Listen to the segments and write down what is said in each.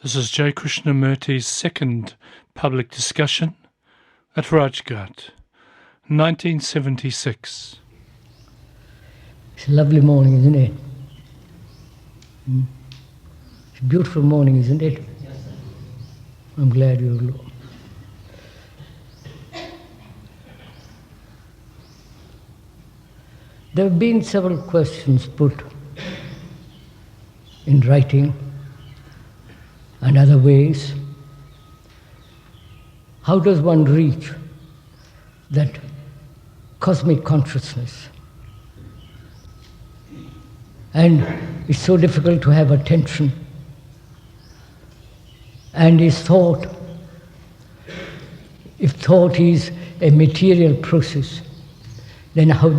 This is J. Krishnamurti's second public discussion at Rajghat, 1976. It's a lovely morning, isn't it? It's a beautiful morning, isn't it? Yes, sir. I'm glad you're... There have been several questions put in writing and other ways. How does one reach that cosmic consciousness? And it's so difficult to have attention. And is thought, if thought is a material process, then how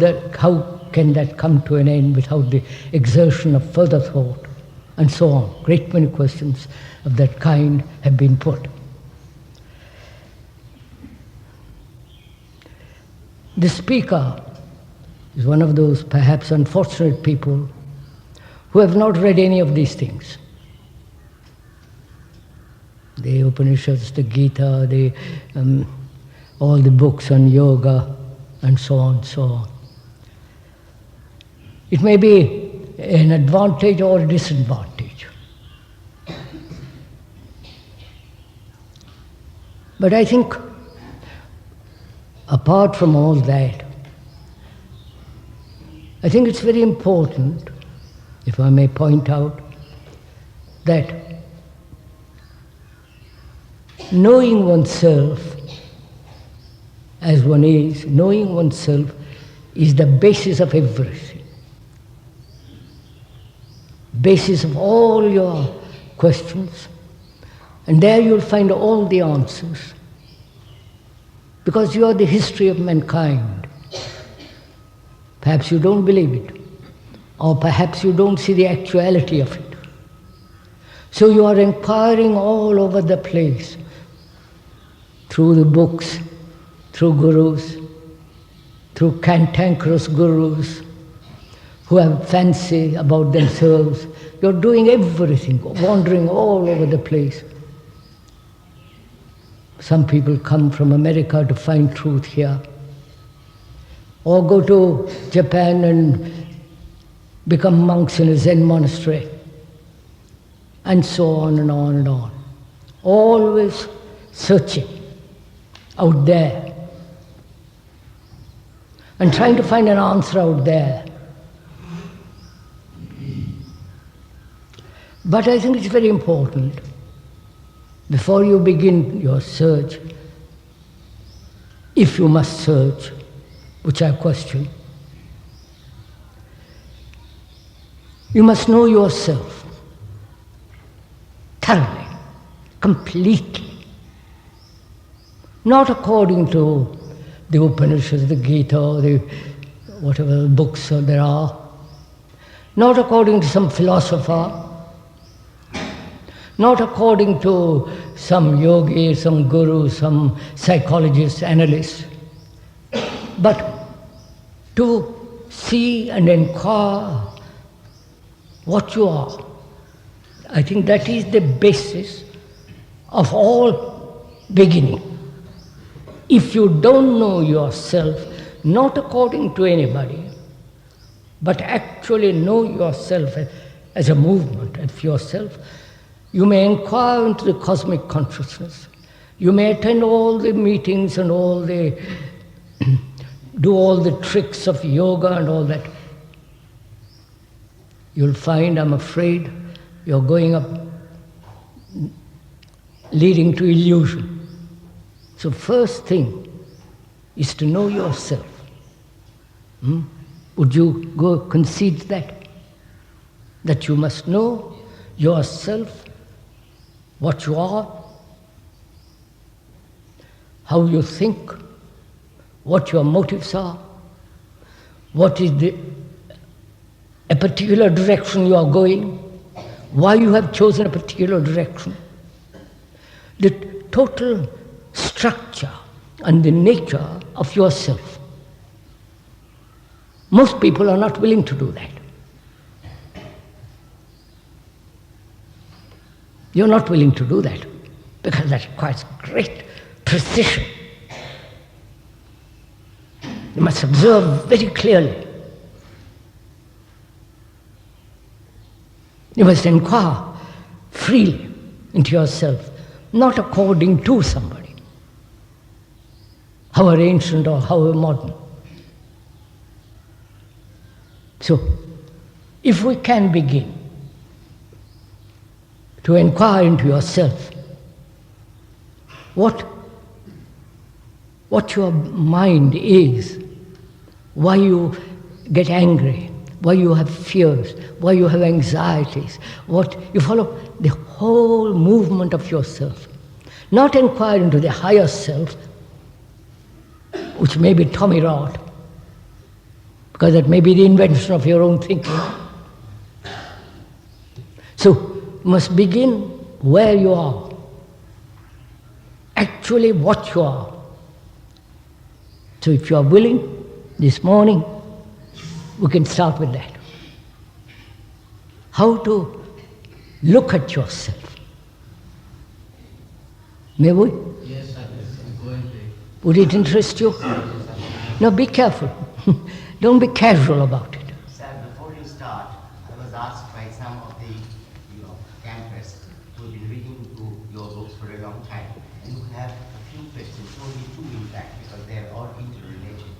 can that come to an end without the exertion of further thought? And so on. Great many questions of that kind have been put. The speaker is one of those perhaps unfortunate people who have not read any of these things. The Upanishads, the Gita, all the books on yoga, and so on, so on. It may be an advantage or a disadvantage. But I think, apart from all that, I think it's very important, if I may point out, that knowing oneself as one is, knowing oneself is the basis of everything. Basis of all your questions, and there you'll find all the answers, because you are the history of mankind. Perhaps you don't believe it, or perhaps you don't see the actuality of it. So you are inquiring all over the place, through the books, through gurus, through cantankerous gurus, who have fancy about themselves. You're doing everything, wandering all over the place. Some people come from America to find truth here, or go to Japan and become monks in a Zen monastery, and so on and on and on. Always searching out there, and trying to find an answer out there. But I think it's very important, before you begin your search, if you must search, which I question, you must know yourself thoroughly, completely. Not according to the Upanishads, the Gita, or the whatever books there are. Not according to some philosopher. Not according to some yogi, some guru, some psychologist, analyst, but to see and inquire what you are. I think that is the basis of all beginning. If you don't know yourself, not according to anybody, but actually know yourself as a movement of yourself, you may inquire into the cosmic consciousness. You may attend all the meetings and all the do all the tricks of yoga and all that. You'll find, I'm afraid, you're going up leading to illusion. So first thing is to know yourself. Would you go concede that? That you must know yourself, what you are, how you think, what your motives are, what is a particular direction you are going, why you have chosen a particular direction, the total structure and the nature of yourself. Most people are not willing to do that. You're not willing to do that because that requires great precision. You must observe very clearly. You must inquire freely into yourself, not according to somebody, however ancient or however modern. So, if we can begin to inquire into yourself, what your mind is, why you get angry, why you have fears, why you have anxieties, what you follow the whole movement of yourself. Not inquire into the higher self, which may be Tommy Rod, because that may be the invention of your own thinking. So, you must begin where you are, actually what you are. So if you are willing, this morning, we can start with that. How to look at yourself. May we? Yes, sir. Go ahead. Would it interest you? Now be careful. Don't be casual about it. Sir, before you start, I was asked by some of the campers who have been reading your books for a long time and who have a few questions, only two in fact, because they are all interrelated,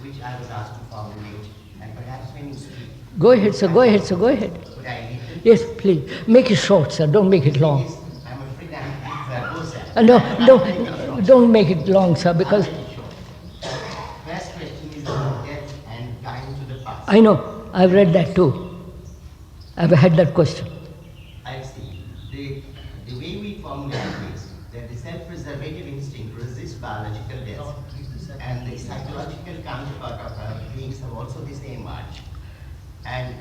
which I was asked to formulate. And perhaps when you speak... Go ahead, sir. Go ahead, sir. Go ahead. Could I read them? Yes, please. Make it short, sir. Don't make it long. Please, I'm afraid I'm verbose, sir. No, don't make it long, sir, because First question is about death and time to the past. I know. I've read that too. I've had that question. I see. The way we formulate it is that the self-preservative instinct resists biological death, and the psychological counterpart of our beings have also the same urge. And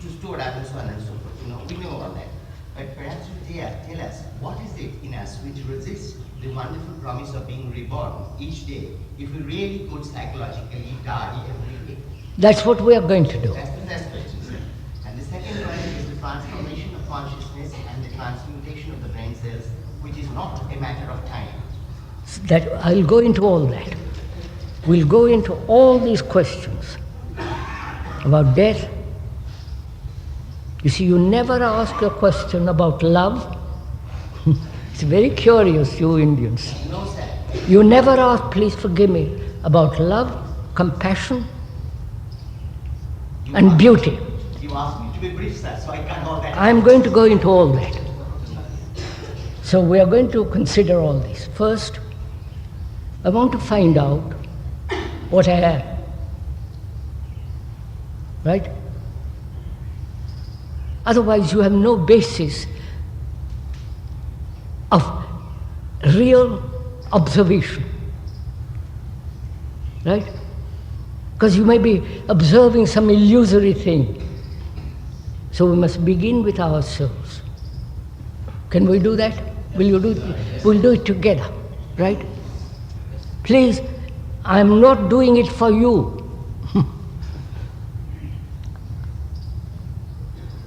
to store up and so on and so forth. We know all that. But perhaps you dare tell us what is it in us which resists the wonderful promise of being reborn each day if we really could psychologically die every day? That's what we are going to do. That's the first question, sir. And the second one is the transformation of consciousness and the transmutation of the brain cells, which is not a matter of time. That I'll go into all that. We'll go into all these questions about death. You see, you never ask a question about love. It's very curious, you Indians. No, sir. You never ask, please forgive me, about love, compassion, and beauty. You asked me to be brief, sir, so I can't all that. I'm going to go into all that. So we are going to consider all this. First, I want to find out what I am. Right? Otherwise, you have no basis of real observation. Right? Because you may be observing some illusory thing. So we must begin with ourselves. Can we do that? Will you do it? We'll do it together, right? Please, I'm not doing it for you.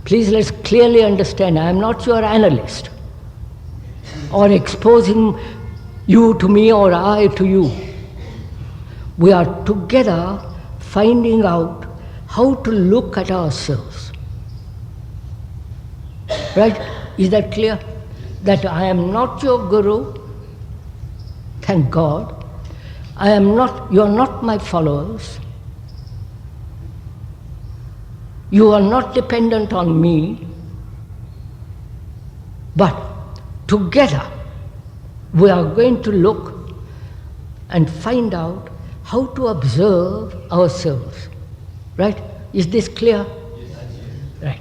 Please, let's clearly understand, I am not your analyst or exposing you to me or I to you. We are together finding out how to look at ourselves. Right? Is that clear? That I am not your guru, thank God. You are not my followers. You are not dependent on me. But together we are going to look and find out how to observe ourselves. Right? Is this clear? Yes. Right.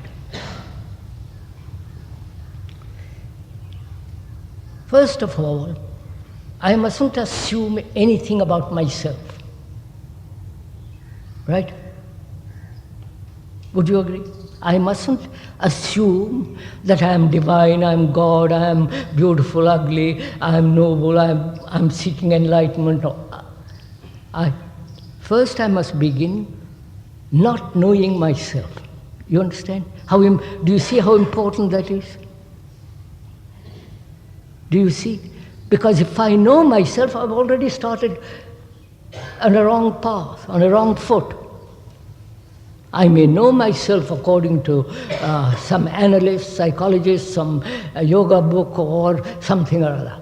First of all, I mustn't assume anything about myself. Right? Would you agree? I mustn't assume that I am divine, I am God, I am beautiful, ugly, I am noble, I am seeking enlightenment. First I must begin not knowing myself. You understand? Do you see how important that is? Do you see? Because if I know myself, I've already started on a wrong path, on a wrong foot. I may know myself according to some analyst, psychologist, some yoga book or something or other.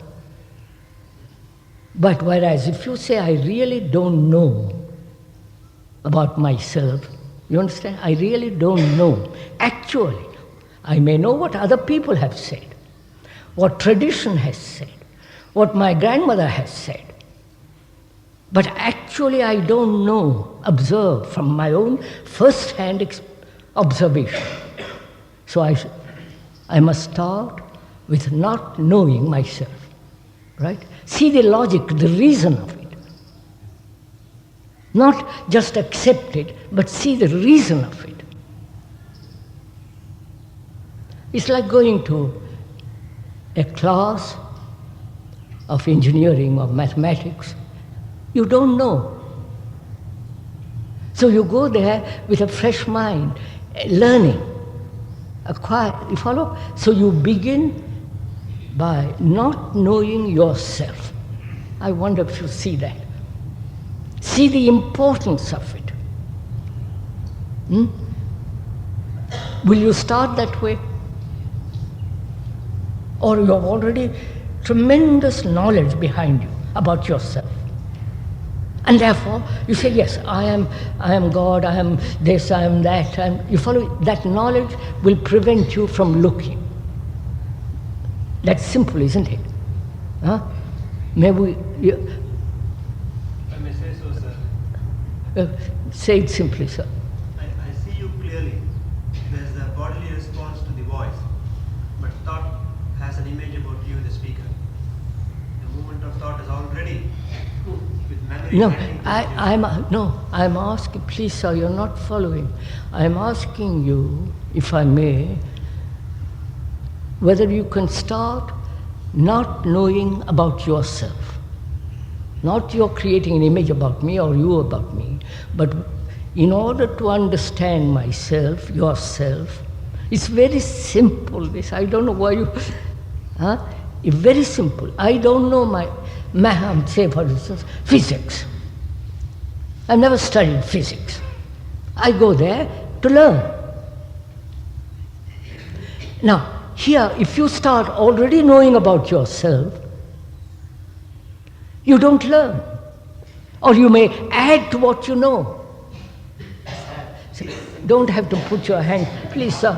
But whereas if you say, I really don't know about myself, you understand? I really don't know. Actually, I may know what other people have said, what tradition has said, what my grandmother has said. But actually I don't know, observe from my own first-hand observation. So I must start with not knowing myself, right? See the logic, the reason of it. Not just accept it, but see the reason of it. It's like going to a class of engineering or mathematics. You don't know. So you go there with a fresh mind, learning, acquire, you follow? So you begin by not knowing yourself. I wonder if you see that. See the importance of it. Will you start that way? Or you have already tremendous knowledge behind you about yourself. And therefore, you say, yes, I am God, I am this, I am that. And you follow, that knowledge will prevent you from looking. That's simple, isn't it? Huh? Maybe I may say so, sir. say it simply, sir. I see you clearly. There's a bodily response to the voice, but thought has an image about you, the speaker. The movement of thought is already with memory. No, I'm asking, please sir, you're not following. I'm asking you, if I may, whether you can start not knowing about yourself. Not you're creating an image about me or you about me, but in order to understand myself, yourself, it's very simple, this. I don't know why you... It's very simple. I don't know say for instance, physics. I've never studied physics. I go there to learn. Now, here, if you start already knowing about yourself, you don't learn. Or you may add to what you know. So, don't have to put your hand, please, sir.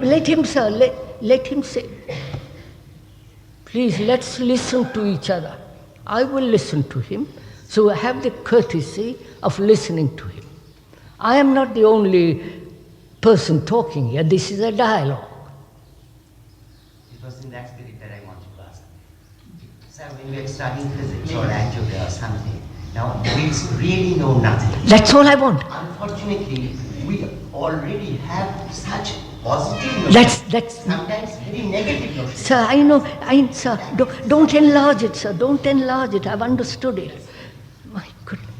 Let him, sir, let him say. Please, let's listen to each other. I will listen to him, so have the courtesy of listening to him. I am not the only person talking here. This is a dialogue. It was in that spirit that I wanted to ask. Sir, when we are studying physics or algebra or something, now we really know nothing. That's all I want. Unfortunately, we already have such positive notions. That's sometimes very negative notions. Sir, I know, sir, don't enlarge it, sir. Don't enlarge it. I've understood it. My goodness.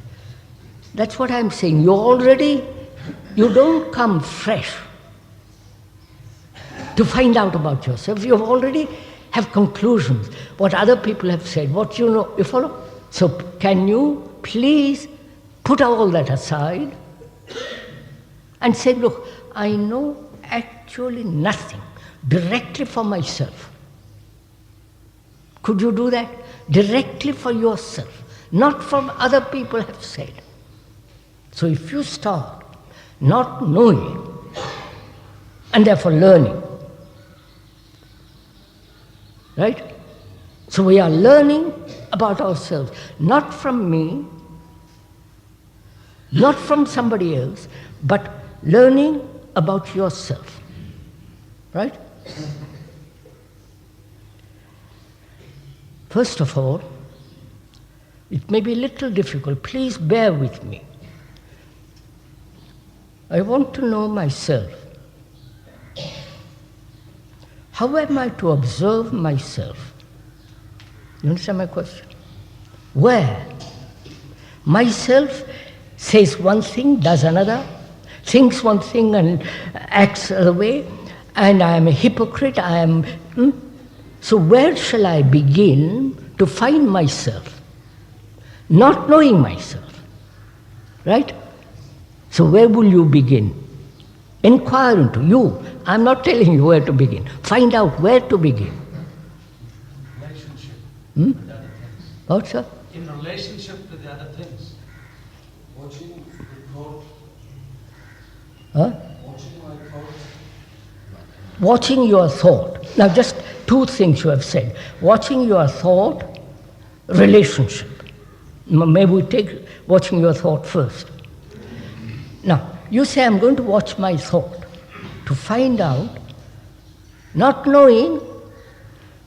That's what I'm saying. You don't come fresh to find out about yourself. You already have conclusions, what other people have said, what you know. You follow? So can you please put all that aside and say, look, I know actually nothing directly for myself. Could you do that? Directly for yourself, not from other people have said. So if you start not knowing and therefore learning, right? So we are learning about ourselves, not from me, not from somebody else, but learning about yourself, right? First of all, it may be a little difficult. Please bear with me. I want to know myself. How am I to observe myself? You understand my question? Where? Myself says one thing, does another, thinks one thing and acts another way, and I am a hypocrite, So where shall I begin to find myself? Not knowing myself, right? So where will you begin? Inquire into you. I'm not telling you where to begin. Find out where to begin. Relationship with other things. What, sir? In relationship with the other things. Watching the thought. Huh? Watching my thoughts. Watching your thought. Now just two things you have said. Watching your thought, relationship. Maybe we take watching your thought first. Now, you say I'm going to watch my thought to find out, not knowing,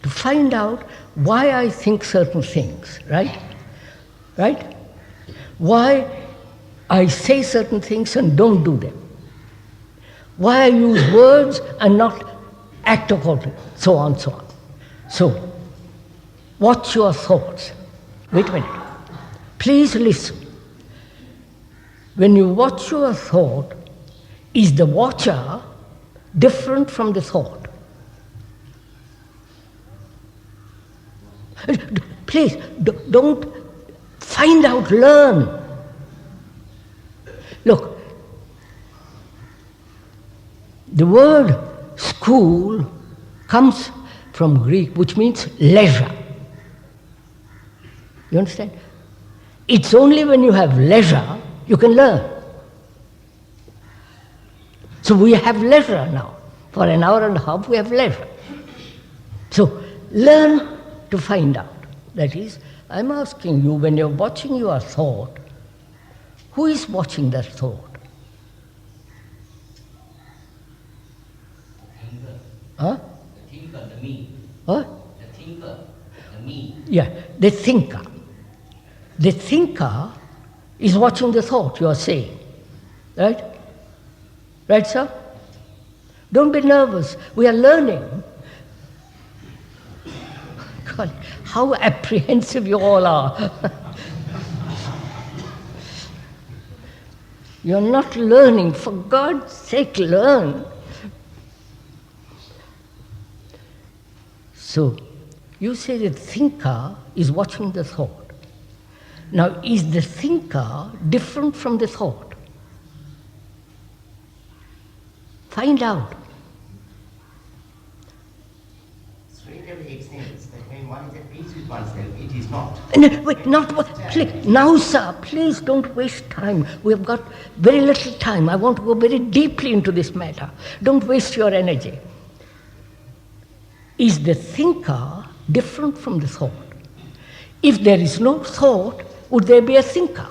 to find out why I think certain things, right? Right? Why I say certain things and don't do them. Why I use words and not act accordingly, so on, so on. So, watch your thoughts. Wait a minute. Please listen. When you watch your thought, is the watcher different from the thought? Please, don't find out, learn. Look, the word school comes from Greek, which means leisure. You understand? It's only when you have leisure you can learn. So we have leisure now. For an hour and a half we have leisure. So learn to find out. That is, I'm asking you, when you're watching your thought, who is watching that thought? Huh? The thinker, the me. What? The thinker, the me. Yeah, the thinker. The thinker is watching the thought you are saying. Right? Right, sir? Don't be nervous. We are learning. God, how apprehensive you all are. You're not learning. For God's sake, learn. So, you say the thinker is watching the thought. Now, is the thinker different from the thought? Find out. Straight away it seems that when one is at peace with oneself, it is not. No, wait, not what? Please, now, sir, please don't waste time. We have got very little time. I want to go very deeply into this matter. Don't waste your energy. Is the thinker different from the thought? If there is no thought, would there be a thinker?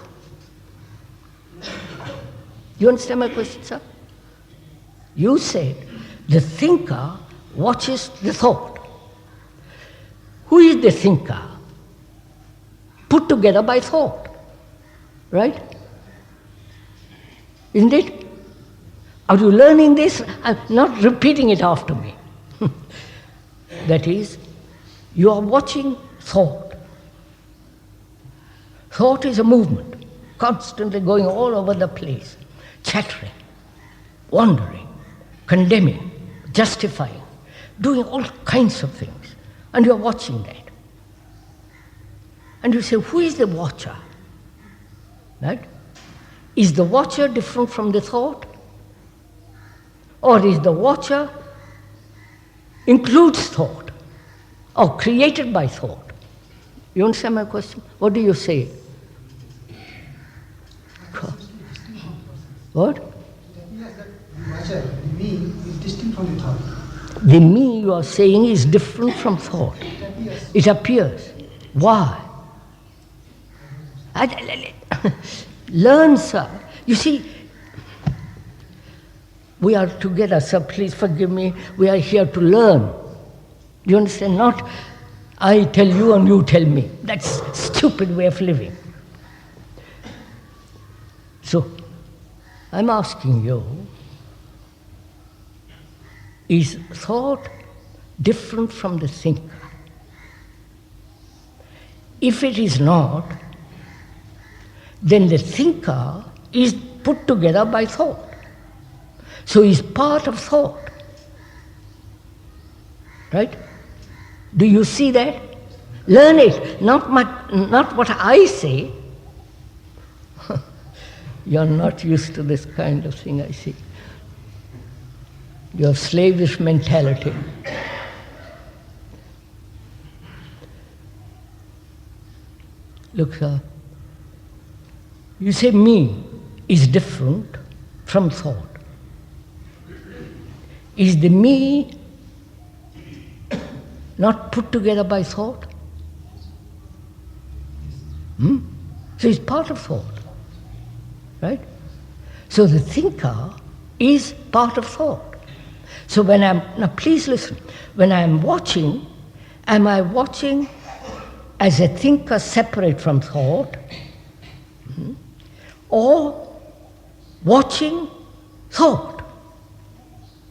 You understand my question, sir? You said the thinker watches the thought. Who is the thinker? Put together by thought. Right? Isn't it? Are you learning this? I'm not repeating it after me. That is, you are watching thought. Thought is a movement, constantly going all over the place, chattering, wandering, condemning, justifying, doing all kinds of things. And you are watching that. And you say, who is the watcher? Right? Is the watcher different from the thought? Or is the watcher includes thought, or created by thought? You understand my question? What do you say? What? Yes, that the watcher, the me, is distinct from the thought. The me you are saying is different from thought. It appears. Why? Learn, sir. You see, we are together, sir, please forgive me. We are here to learn. Do you understand? Not I tell you and you tell me. That's a stupid way of living. So, I'm asking you, is thought different from the thinker? If it is not, then the thinker is put together by thought. So he's part of thought. Right? Do you see that? Learn it, not what I say. You're not used to this kind of thing, I see. Your slavish mentality. Look, sir, you say me is different from thought. Is the me not put together by thought? So it's part of thought, right? So the thinker is part of thought. So now please listen, when I'm watching, am I watching as a thinker separate from thought, or watching thought,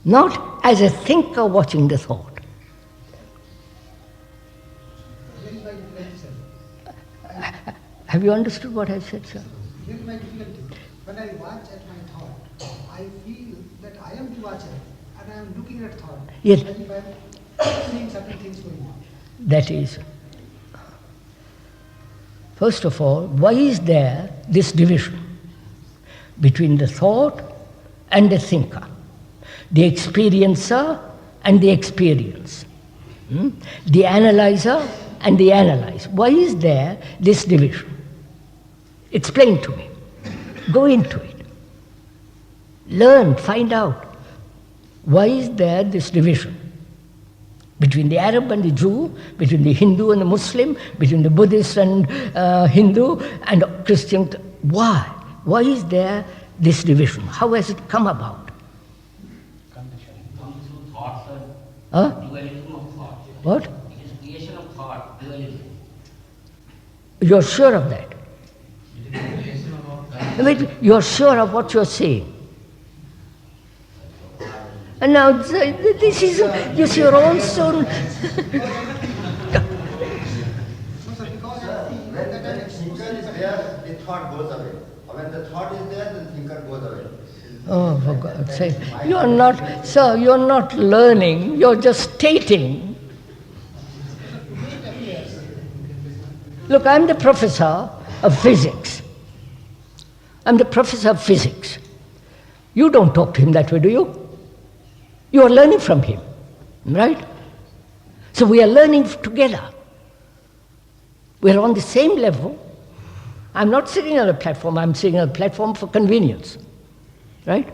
not as a thinker watching the thought? Have you understood what I said, sir? Here is my difficulty. When I watch at my thought, I feel that I am the watcher and I am looking at thought. Yes. As if I am seeing certain things going on. That is, first of all, why is there this division between the thought and the thinker, the experiencer and the experience, the analyzer and the analyzed? Why is there this division? Explain to me. Go into it. Learn, find out. Why is there this division between the Arab and the Jew, between the Hindu and the Muslim, between the Buddhist and Hindu and Christian? Why? Why is there this division? How has it come about? Comes through thoughts, sir. Huh? Dualism of thought. What? It is creation of thought, dualism. You're sure of that? Wait, you're sure of what you're saying? And now, this is, you see your own son. When the thinker is there, the thought goes away. When the thought is there, the thinker goes away. Oh, for God's sake. You're not, sir, you're not learning, you're just stating. Look, I'm the professor of physics. I'm the professor of physics. You don't talk to him that way, do you? You are learning from him, right? So we are learning together. We're on the same level. I'm not sitting on a platform, I'm sitting on a platform for convenience, right?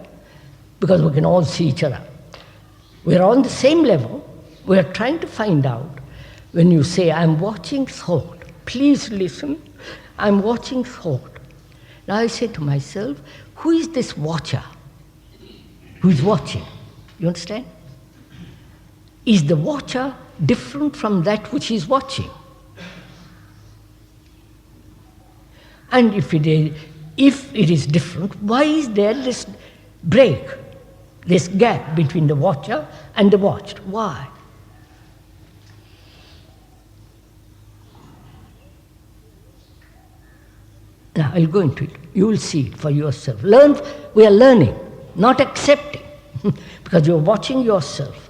Because we can all see each other. We're on the same level. We're trying to find out, when you say, I'm watching thought, please listen, I'm watching thought. Now I say to myself, who is this watcher who is watching? You understand? Is the watcher different from that which is watching? And if it is different, why is there this break, this gap between the watcher and the watched? Why? Now I'll go into it. You will see it for yourself. Learn. We are learning, not accepting, because you're watching yourself.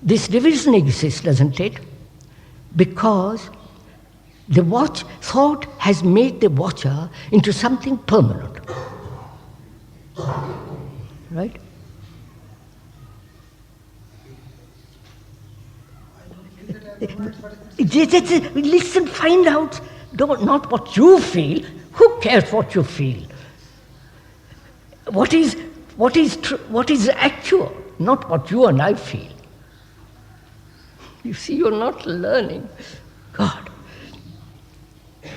This division exists, doesn't it? Because the thought has made the watcher into something permanent. Right? Listen, find out. Not what you feel. Who cares what you feel? What is actual, not what you and I feel. You see, you're not learning. God.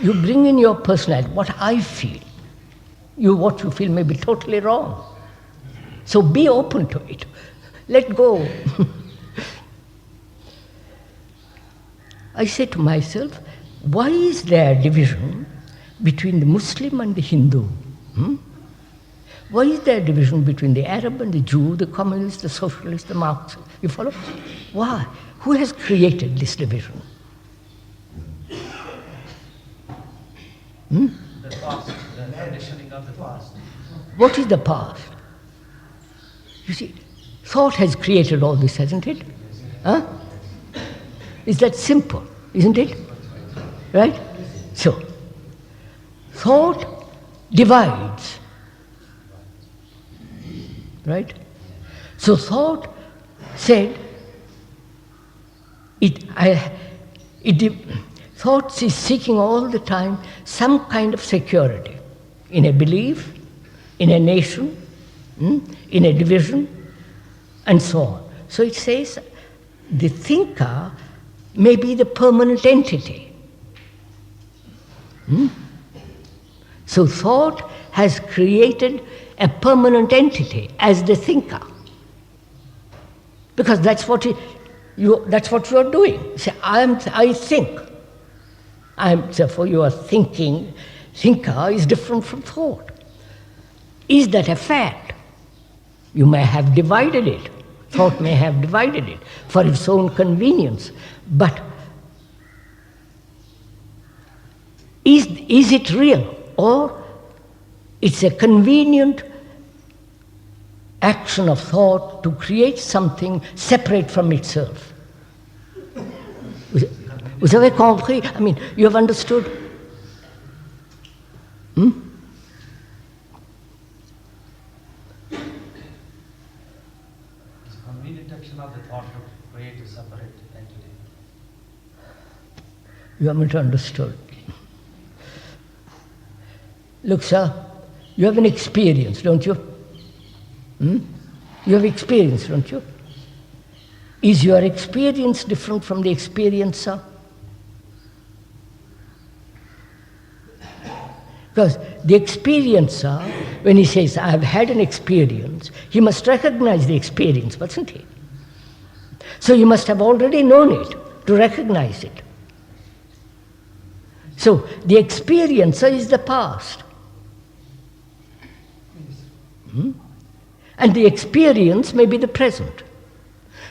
You bring in your personality, what I feel. What you feel may be totally wrong. So be open to it. Let go. I say to myself, why is there division between the Muslim and the Hindu? Why is there division between the Arab and the Jew, the communist, the socialist, the Marxist? You follow? Why? Who has created this division? The past, the conditioning of the past. What is the past? You see, thought has created all this, hasn't it? Huh? It's that simple, isn't it? Right? So, thought divides. Right? So thought said, thought is seeking all the time some kind of security in a belief, in a nation, in a division, and so on. So it says the thinker may be the permanent entity. So thought has created a permanent entity as the thinker. Because that's what you are doing. You say, I think. Therefore you are thinking. Thinker is different from thought. Is that a fact? You may have divided it. Thought may have divided it for its own convenience. But is it real? Or it's a convenient action of thought to create something separate from itself. Vous avez compris? I mean, you have understood? It's a convenient action of the thought to create a separate entity. You haven't understood. Look, sir, you have an experience, don't you? You have experience, don't you? Is your experience different from the experiencer? Because the experiencer, when he says, I have had an experience, he must recognize the experience, mustn't he? So you must have already known it to recognize it. So the experiencer is the past. And the experience may be the present.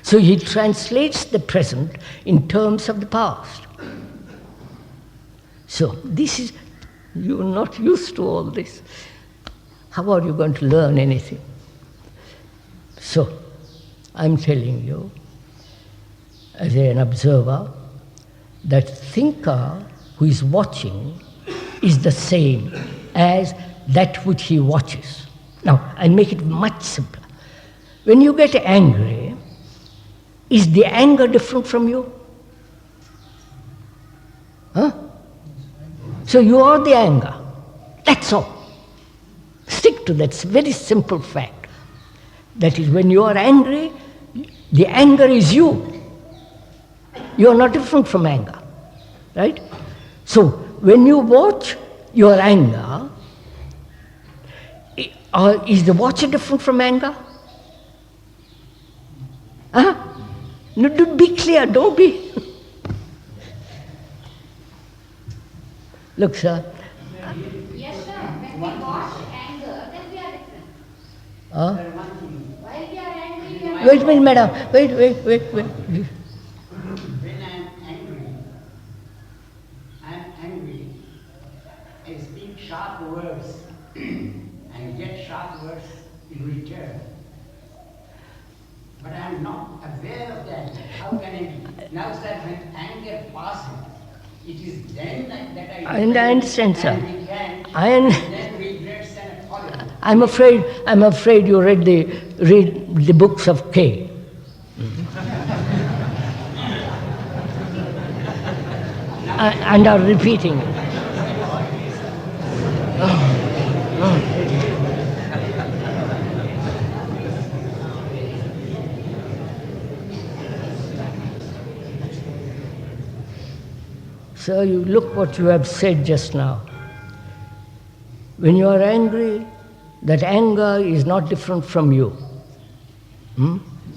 So he translates the present in terms of the past. So this is, you are not used to all this. How are you going to learn anything? So, I'm telling you, as an observer, that thinker who is watching is the same as that which he watches. Now, I'll make it much simpler. When you get angry, is the anger different from you? So you are the anger. That's all. Stick to that very simple fact. That is, when you are angry, the anger is you. You are not different from anger. Right? So, when you watch your anger, is the watcher different from anger? No, be clear, don't be. Look, sir. Yes, sir. When we watch anger, then we are different. While we are angry, we are Wait a minute, madam. Wait. When I'm angry, I speak sharp words and get sharp words in return. But I'm not aware of that. How can I be? Now, sir, when anger passes, it is then that I understand, sir. And then regrets and apologies. I'm afraid you read the books of K. And are repeating it. So you look what you have said just now. When you are angry, that anger is not different from you.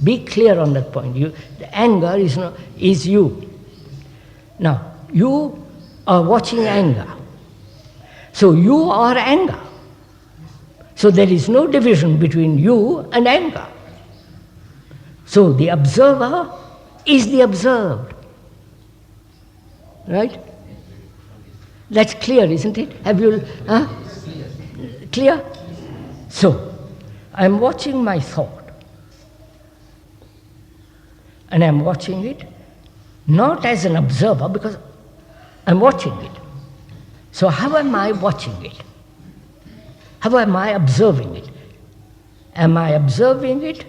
Be clear on that point. The anger is you. Now, you are watching anger. So you are anger. So there is no division between you and anger. So the observer is the observed. Right? That's clear, isn't it? Have you, clear? So, I'm watching my thought. And I'm watching it not as an observer, because I'm watching it. So how am I watching it? How am I observing it? Am I observing it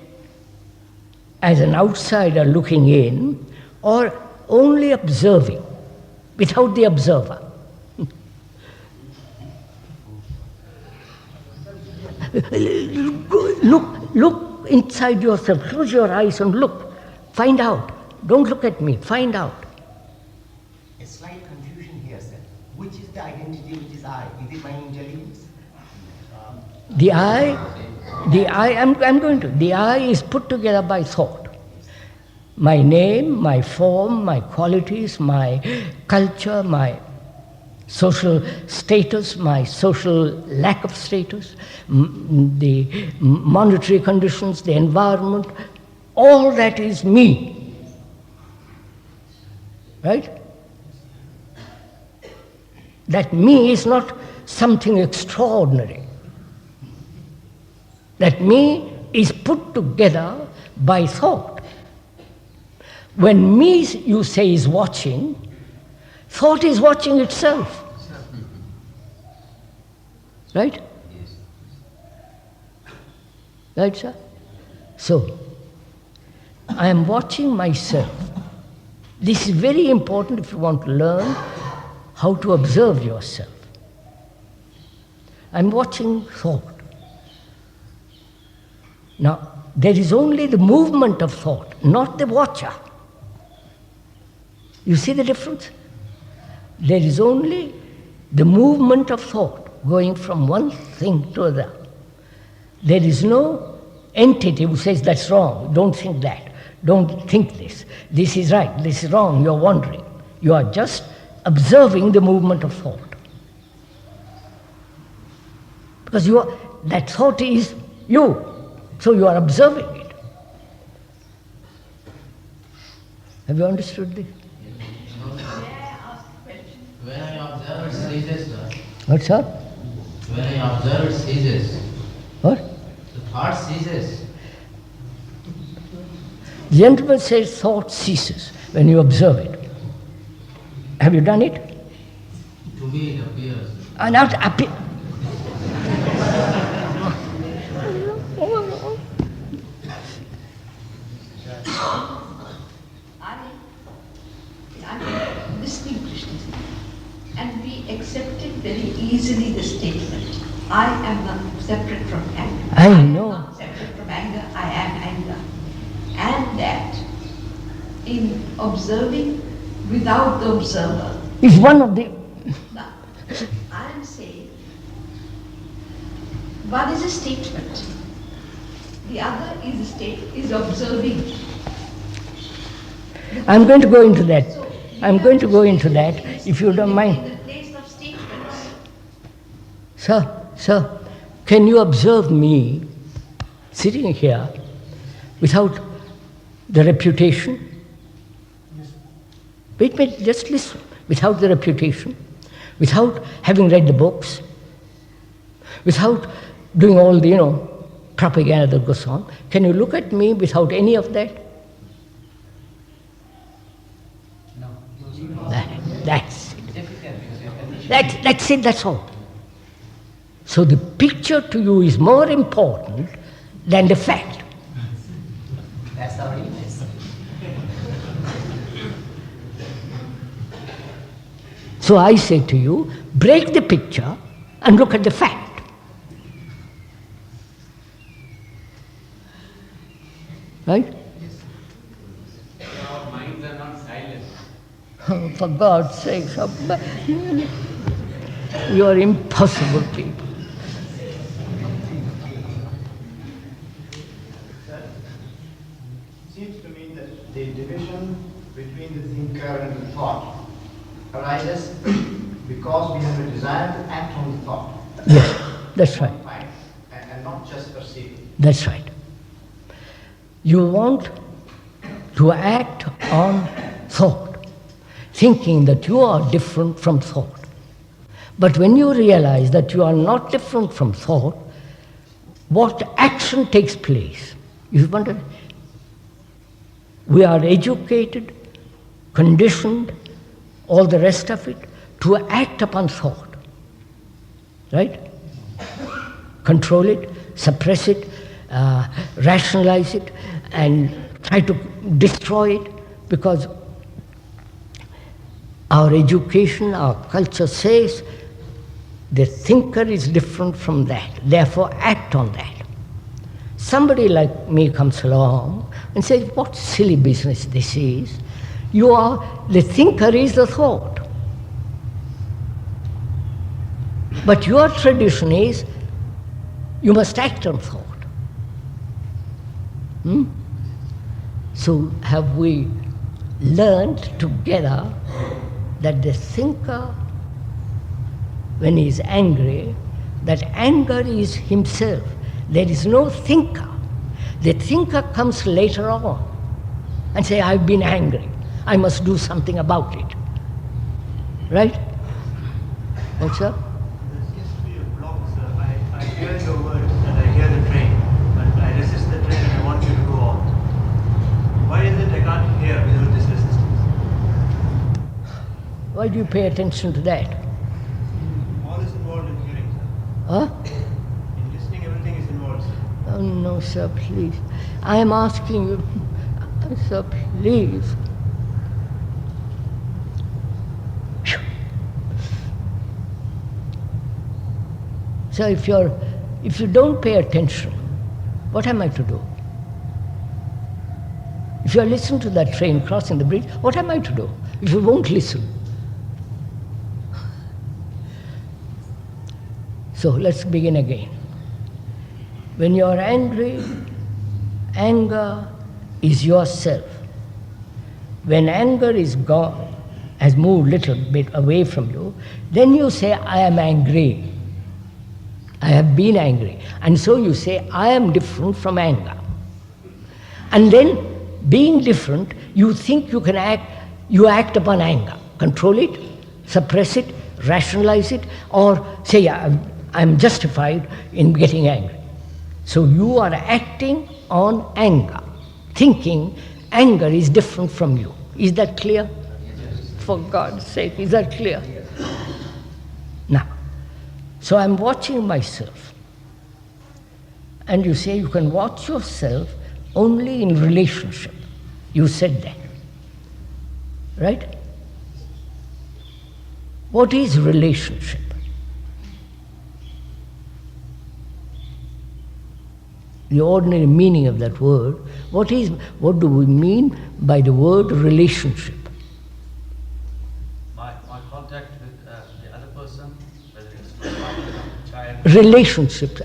as an outsider looking in, or only observing without the observer? Look inside yourself, close your eyes and look. Find out. Don't look at me, find out. A slight confusion here, sir. Which is the identity, which is I? Is it my intelligence? The I is put together by thought. My name, my form, my qualities, my culture, my social status, my social lack of status, the monetary conditions, the environment, all that is me. Right? That me is not something extraordinary. That me is put together by thought. When me, you say, is watching, thought is watching itself. Right? Right, sir? So, I am watching myself. This is very important if you want to learn how to observe yourself. I'm watching thought. Now, there is only the movement of thought, not the watcher. You see the difference? There is only the movement of thought going from one thing to another. There is no entity who says that's wrong, don't think that, don't think this, this is right, this is wrong, you're wandering. You are just observing the movement of thought. Because that thought is you, so you are observing it. Have you understood this? When I observe, it ceases, sir. What's up? When I observe, it ceases. What? The thought ceases. The gentleman says thought ceases when you observe it. Have you done it? To me it appears. Not appear. I'm listening, Krishna, and we accepted very easily the statement, I am not separate from anger. I know. I am not separate from anger, I am anger. And that in observing without the observer is one of the... Now, I am saying, one is a statement, the other is observing. I'm going to go into that. I'm going to go into that, if you don't mind. In the place of statements. Sir, can you observe me sitting here without the reputation? Wait, just listen. Without the reputation, without having read the books, without doing all the, propaganda that goes on. Can you look at me without any of that? No. That's it. That's it, that's all. So the picture to you is more important than the fact. That's our image. So I say to you, break the picture and look at the fact. Right? Our minds are not silent. Oh, for God's sake, you are impossible people. It seems to me that the division between the thinker and the thought arises because we have a desire to act on the thought. Yes, that's right. And not just perceive it. That's right. You want to act on thought, thinking that you are different from thought. But when you realize that you are not different from thought, what action takes place? You wonder, we are educated conditioned, all the rest of it, to act upon thought. Right? Control it, suppress it, rationalize it, and try to destroy it, because our education, our culture says the thinker is different from that, therefore act on that. Somebody like me comes along and says, what silly business this is. The thinker is the thought. But your tradition is, you must act on thought. So have we learned together that the thinker, when he is angry, that anger is himself. There is no thinker. The thinker comes later on and say, I've been angry. I must do something about it. Right? What's up? There seems to be a block, sir. I hear your words and I hear the train, but I resist the train and I want you to go on. Why is it I can't hear without this resistance? Why do you pay attention to that? All is involved in hearing, sir. Huh? In listening, everything is involved, sir. Oh no, sir, please. I am asking you, sir, please. So if you don't pay attention, what am I to do? If you are listening to that train crossing the bridge, what am I to do? If you won't listen. So let's begin again. When you are angry, anger is yourself. When anger is gone, has moved a little bit away from you, then you say, I am angry. I have been angry. And so you say, I am different from anger. And then, being different, you think you can act upon anger. Control it, suppress it, rationalize it, or say, I'm justified in getting angry. So you are acting on anger, thinking anger is different from you. Is that clear? Yes. For God's sake, is that clear? Yes. Now, so I'm watching myself. And you say you can watch yourself only in relationship. You said that. Right? What is relationship? The ordinary meaning of that word, what do we mean by the word relationship? My contact with the other person, whether it's my partner, child. Relationships.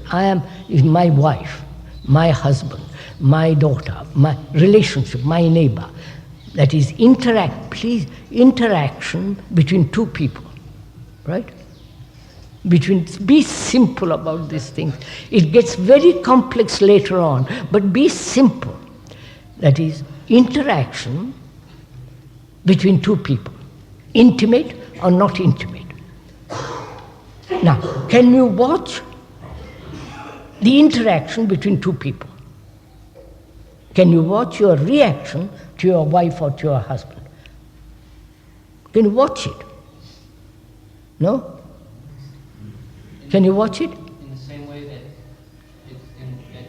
Is my wife, my husband, my daughter, my relationship, my neighbor. That is interaction between two people, right? Be simple about these things. It gets very complex later on, but be simple. That is interaction between two people, intimate or not intimate. Now, can you watch the interaction between two people? Can you watch your reaction to your wife or to your husband? Can you watch it? No? Can you watch it? In the same way that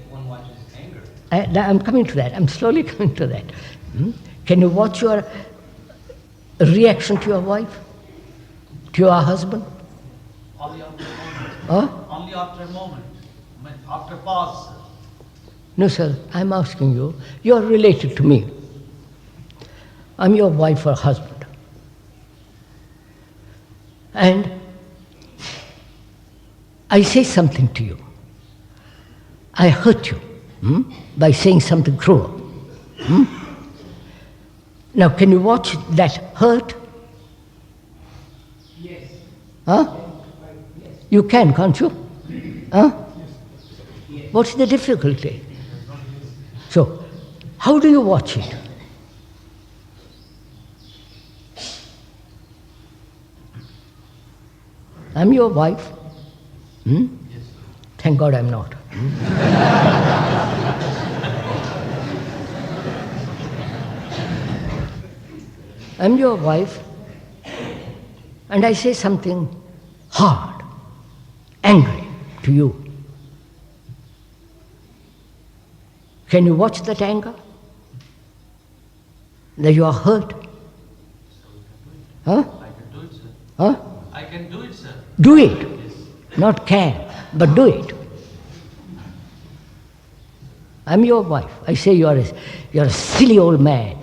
one watches anger. I'm coming to that. I'm slowly coming to that. Can you watch your reaction to your wife? To your husband? Only after a moment. Huh? Only after a moment. After a pause. No, sir. I'm asking you. You are related to me. I'm your wife or husband. And I say something to you. I hurt you by saying something cruel. Now, can you watch that hurt? Yes. Huh? You can, can't you? Huh? What's the difficulty? So, how do you watch it? I'm your wife. Yes. Thank God I'm not. I'm your wife, and I say something hard, angry to you. Can you watch that anger? That you are hurt? Huh? I can do it, sir. Huh? I can do it, sir. Do it. Not can, but do it. I'm your wife. I say you're a silly old man.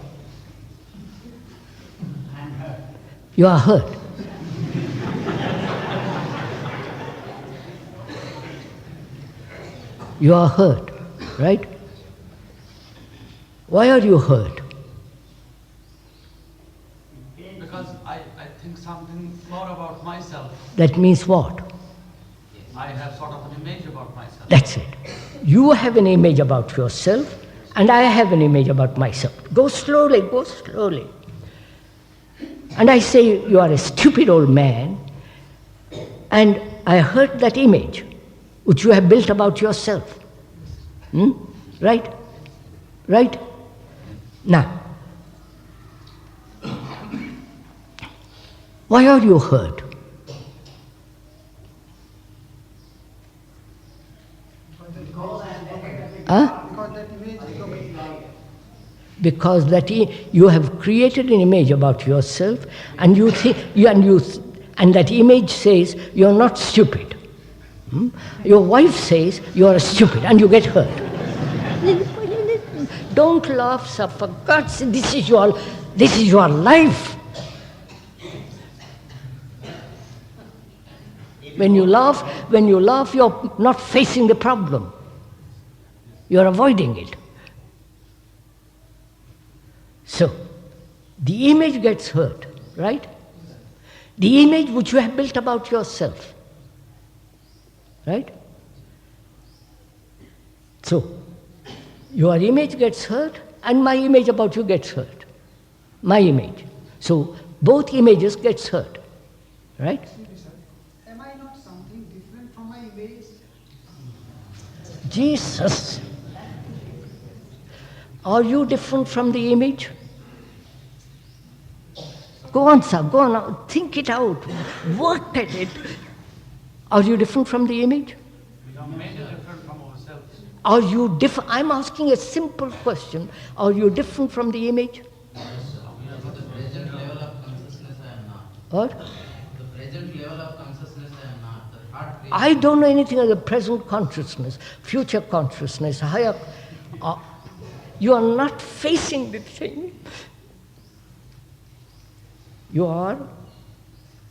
You are hurt. You are hurt, right? Why are you hurt? Because I think something more about myself. That means what? I have sort of an image about myself. That's it. You have an image about yourself, and I have an image about myself. Go slowly, go slowly. And I say, you are a stupid old man, and I hurt that image which you have built about yourself. Right? Right? Now, why are you hurt? Huh? Because you have created an image about yourself, and you think and that image says you're not stupid. Your wife says you're stupid, and you get hurt. Don't laugh, sir. For God's sake, this is your life. When you laugh, you're not facing the problem. You're avoiding it. So, the image gets hurt, right? The image which you have built about yourself, right? So, your image gets hurt and my image about you gets hurt. My image. So, both images gets hurt, right? Am I not something different from my image? Jesus! Are you different from the image? Go on, sir, go on, think it out, work at it. Are you different from the image? We are made different from ourselves. Are you different? I'm asking a simple question. Are you different from the image? At the present level of consciousness, I am not. What? The present level of consciousness, I am not. The heart I don't know anything of the present consciousness, future consciousness, higher. You are not facing the thing. You are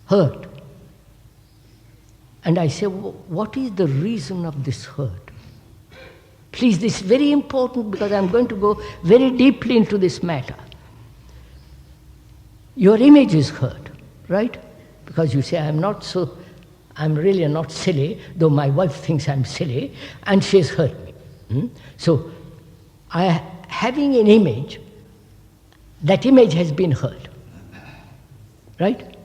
hurt. And I say, what is the reason of this hurt? Please, this is very important because I'm going to go very deeply into this matter. Your image is hurt, right? Because you say, I'm really not silly, though my wife thinks I'm silly, and she's hurt me. So, having an image, that image has been hurt. Right?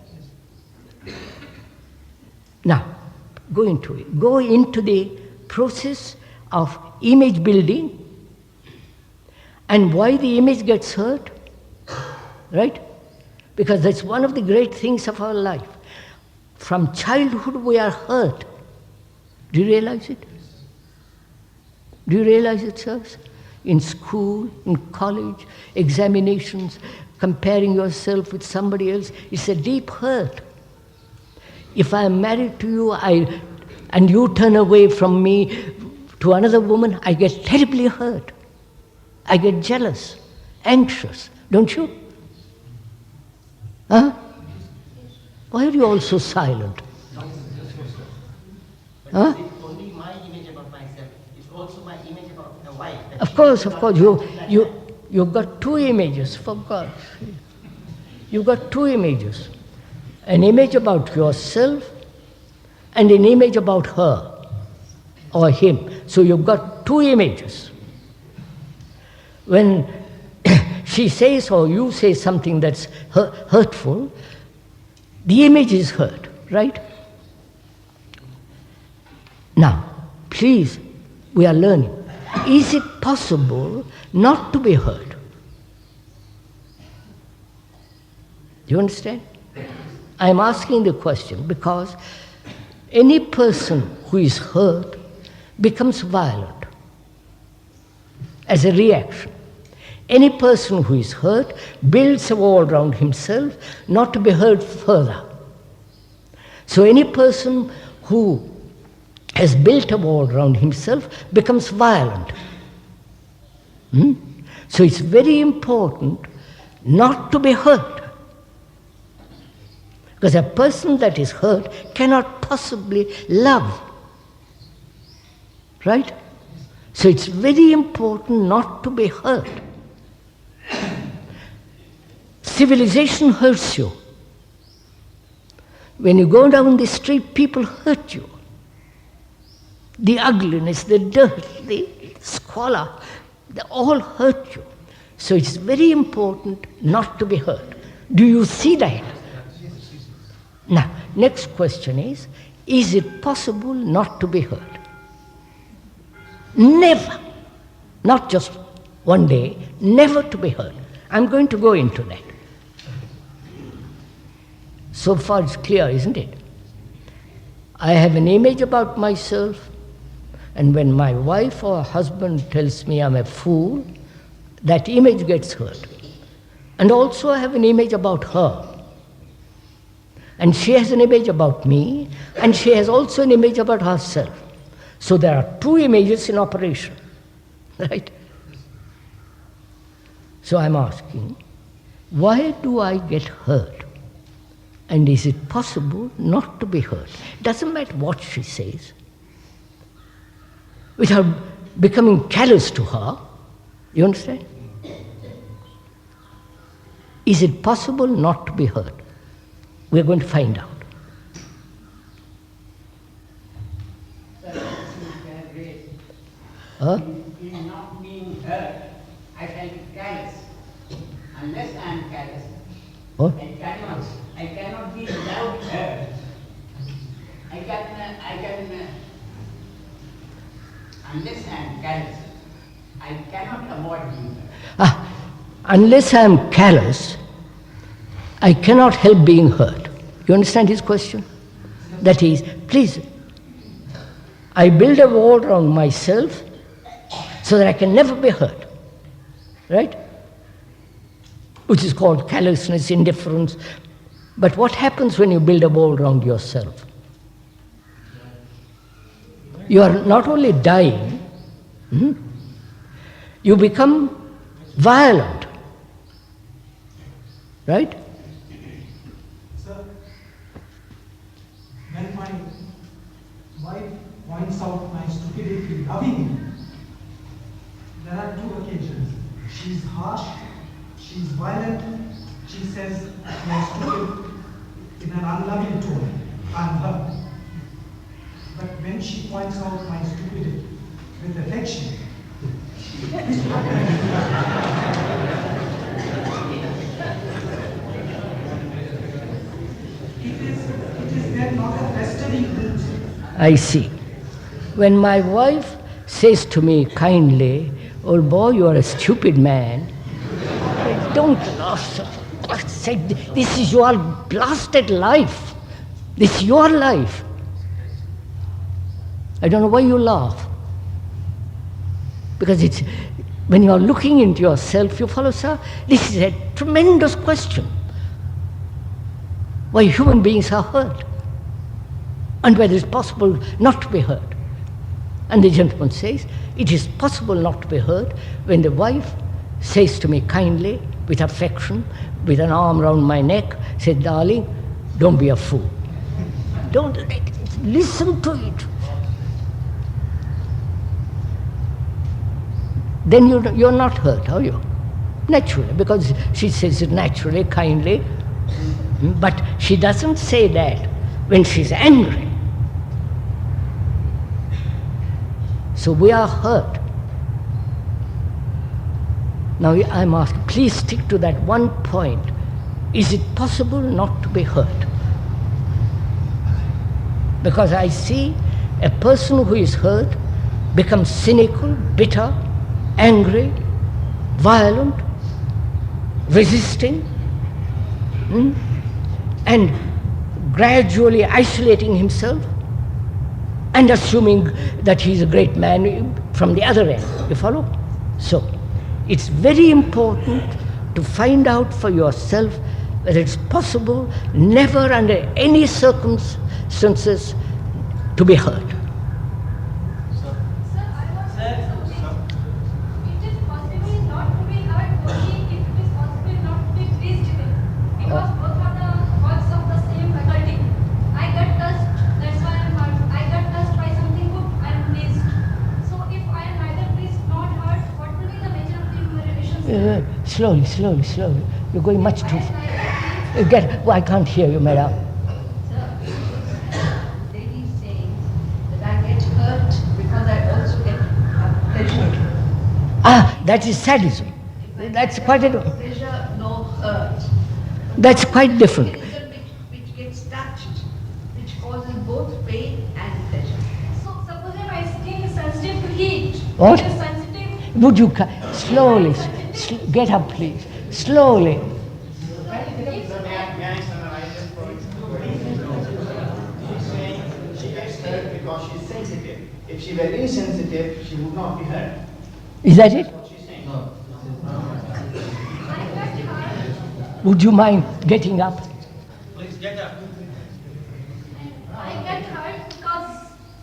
Now, go into it. Go into the process of image building and why the image gets hurt. Right? Because that's one of the great things of our life. From childhood we are hurt. Do you realize it? Do you realize it, sirs? In school, in college, examinations, comparing yourself with somebody else, it's a deep hurt. If I am married to you and you turn away from me to another woman, I get terribly hurt. I get jealous, anxious, don't you? Huh? Why are you all so silent? Huh? It's only my image about myself. It's also my image about my wife. Of course. You've got two images, for God's sake. You've got two images. An image about yourself and an image about her or him. So you've got two images. When she says or you say something that's hurtful, the image is hurt, right? Now, please, we are learning. Is it possible not to be hurt? You understand? I am asking the question because any person who is hurt becomes violent as a reaction. Any person who is hurt builds a wall around himself not to be hurt further. So any person who has built a wall around himself becomes violent. So it's very important not to be hurt. Because a person that is hurt cannot possibly love. Right? So it's very important not to be hurt. Civilization hurts you. When you go down the street, people hurt you. The ugliness, the dirt, the squalor, they all hurt you. So it's very important not to be hurt. Do you see that? Now, next question is it possible not to be hurt? Never, not just one day, never to be hurt. I'm going to go into that. So far it's clear, isn't it? I have an image about myself, and when my wife or husband tells me I'm a fool, that image gets hurt. And also I have an image about her. And she has an image about me, and she has also an image about herself. So there are two images in operation, right? So I'm asking, why do I get hurt? And is it possible not to be hurt? Doesn't matter what she says. Without becoming callous to her, you understand? Is it possible not to be hurt? We're going to find out. In not being hurt, I shall be callous. Unless I am callous, What? I cannot be without hurt. Unless I am callous, I cannot avoid being hurt. Unless I am callous, I cannot help being hurt. You understand his question? That is, please, I build a wall around myself so that I can never be hurt. Right? Which is called callousness, indifference. But what happens when you build a wall around yourself? You are not only dying, you become violent. Right? Sir, when my wife points out my stupidity lovingly, there are two occasions. She's harsh, she's violent, she says you're stupid in an unloving tone. I'm hurt. But when she points out my stupidity with affection, it is then not a festering root. I see. When my wife says to me kindly, "Old boy, you are a stupid man," I don't laugh, sir. I said, this is your blasted life. This is your life. I don't know why you laugh. Because it's when you are looking into yourself, you follow, sir, this is a tremendous question. Why human beings are hurt, and whether it's possible not to be hurt. And the gentleman says, it is possible not to be hurt when the wife says to me kindly, with affection, with an arm round my neck, said, "Darling, don't be a fool." Don't listen to it. Then you're not hurt, are you? Naturally, because she says it naturally, kindly. But she doesn't say that when she's angry. So we are hurt. Now I'm asking, please stick to that one point. Is it possible not to be hurt? Because I see a person who is hurt becomes cynical, bitter, angry, violent, resisting. and gradually isolating himself and assuming that he is a great man from the other end. You follow? So, it's very important to find out for yourself whether it's possible, never under any circumstances, to be hurt. Sir, I want to say something. It is possible not to be hurt only if it is possible not to be pleased with. Because both are the works of the same faculty. I get touched, that's why I am hurt. I get touched by something good, I am pleased. So if I am neither pleased nor hurt, what will be the nature of the human relationship? Slowly. You're going much too far. I can't hear you, madam. Lady is saying that I get hurt because I also get pleasure. That is sadism. That's quite a... No pleasure, no hurt. That's quite different. Which gets touched, which causes both pain and pleasure. So suppose my skin is sensitive to heat. What? It is sensitive. Would you slowly, get up please, slowly. She's saying she gets hurt because she's sensitive. If she were insensitive, she would not be hurt. Is that it? That's what she's saying. Would you mind getting up? Please get up. I get hurt because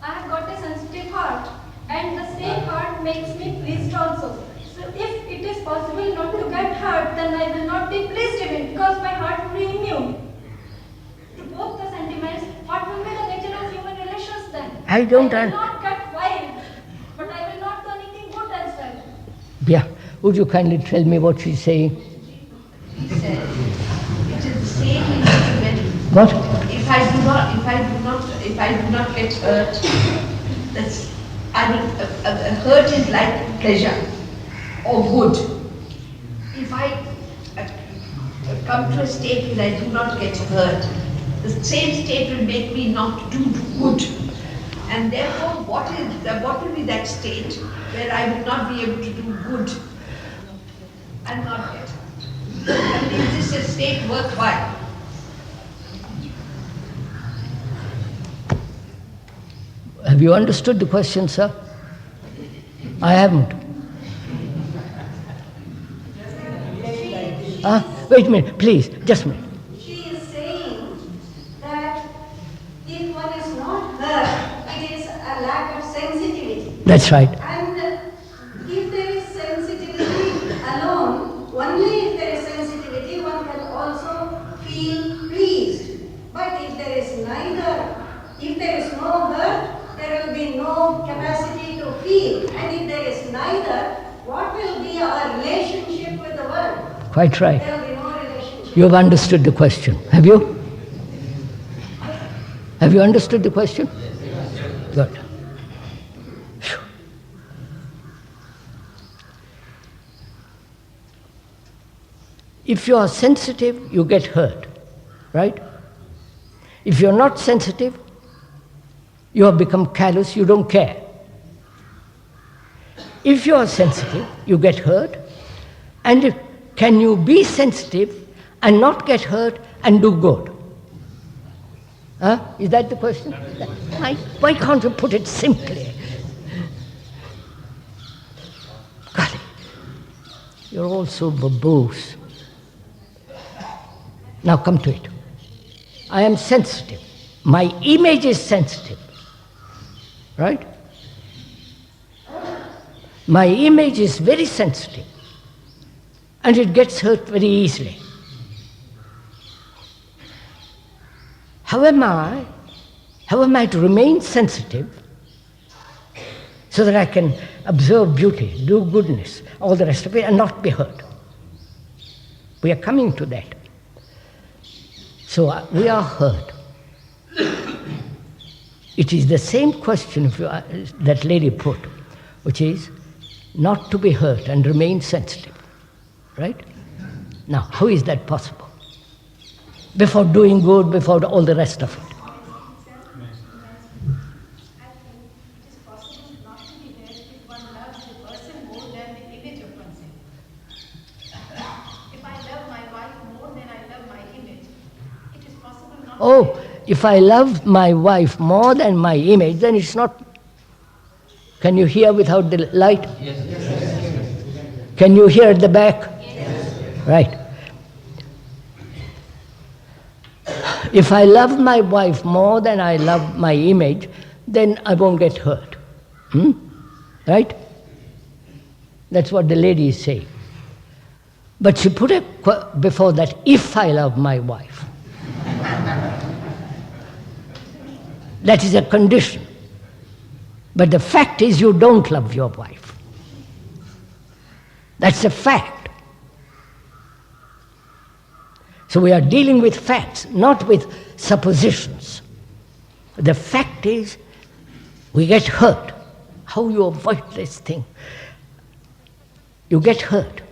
I have got a sensitive heart, and the same heart makes me pleased also. So if it is possible not to get hurt, then I will not be pleased even because my heart will be immune to both the sentiments. What will be the nature of human relations then? I I don't will not get wild, but I will not do anything good as well. Yeah. Would you kindly tell me what she's saying? He said, it is the same when What? if I do not get hurt, that's hurt is like pleasure or good. If I come to a state where I do not get hurt, the same state will make me not do good. And therefore, what will be that state where I will not be able to do good and not get hurt? And is this a state worthwhile? Have you understood the question, sir? I haven't. Wait a minute, please, just a minute. She is saying that if one is not hurt, it is a lack of sensitivity. That's right. And if there is sensitivity alone, only if there is sensitivity, one can also feel pleased. But if there is no hurt, there will be no capacity to feel. And if there is neither, what will be our relationship with the world? Quite right. There will be no relationship. You have understood the question, have you? Have you understood the question? Good. Phew. If you are sensitive, you get hurt, right? If you're not sensitive, you have become callous, you don't care. If you are sensitive, you get hurt. And can you be sensitive and not get hurt and do good? Is that the question? Why can't you put it simply? Golly, you're all so verbose. Now come to it. I am sensitive. My image is sensitive. Right? My image is very sensitive. And it gets hurt very easily. How am I to remain sensitive so that I can observe beauty, do goodness, all the rest of it, and not be hurt? We are coming to that. So we are hurt. It is the same question that lady put, which is not to be hurt and remain sensitive. Right? Now, how is that possible? Before doing good, before all the rest of it. I think it is possible not to be hurt if one loves the person more than the image of oneself. If I love my wife more than I love my image, Oh, if I love my wife more than my image, then it's not. Can you hear without the light? Yes. Can you hear at the back? Right. If I love my wife more than I love my image, then I won't get hurt. Right? That's what the lady is saying. But she put it before that, if I love my wife. That is a condition. But the fact is you don't love your wife. That's a fact. So we are dealing with facts, not with suppositions. The fact is we get hurt. How you avoid this thing? You get hurt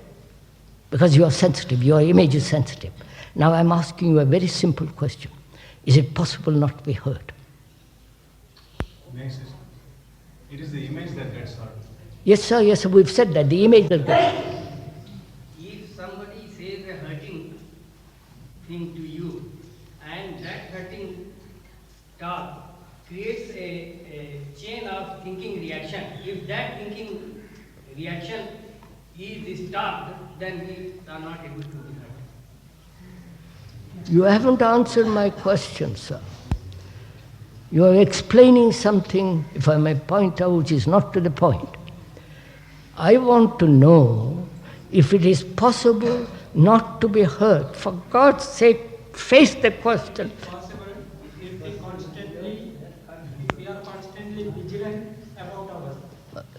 because you are sensitive, your image is sensitive. Now I'm asking you a very simple question. Is it possible not to be hurt? Next, it is the image that gets hurt. Yes, sir, yes, sir, we've said that, the image that gets hurt. If somebody says a hurting thing to you, and that hurting talk creates a chain of thinking reaction, if that thinking reaction is stopped, then we are not able to be hurt. You haven't answered my question, sir. You are explaining something, if I may point out, which is not to the point. I want to know if it is possible not to be hurt. For God's sake, face the question. Possible if we are constantly vigilant about our.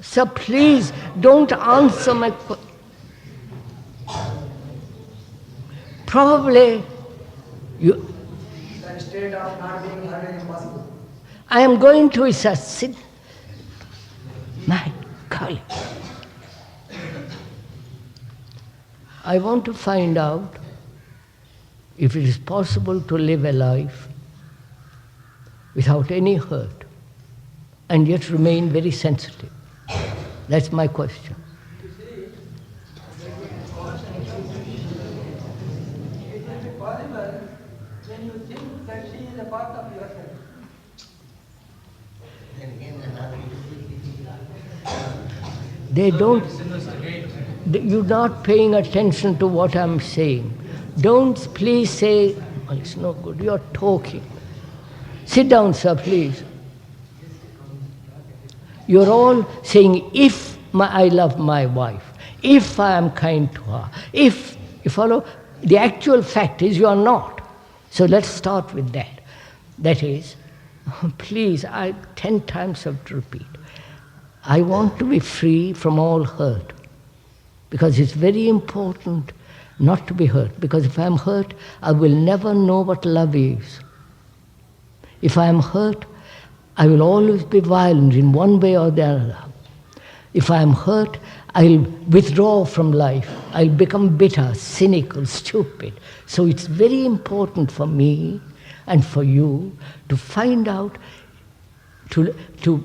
Sir, please don't answer my question. Probably you. The state of not being hurt is possible. I am going to sit. My God. I want to find out if it is possible to live a life without any hurt and yet remain very sensitive. That's my question. It will be possible when you think that she is a part of yourself. Then again, another They don't. You're not paying attention to what I'm saying. Don't please say, oh, it's no good, you're talking. Sit down, sir, please. You're all saying, if I love my wife, if I am kind to her, if, you follow? The actual fact is you are not. So let's start with that. That is, please, I 10 times have to repeat. I want to be free from all hurt. Because it's very important not to be hurt. Because if I'm hurt, I will never know what love is. If I am hurt, I will always be violent in one way or the other. If I am hurt, I'll withdraw from life. I'll become bitter, cynical, stupid. So it's very important for me and for you to find out to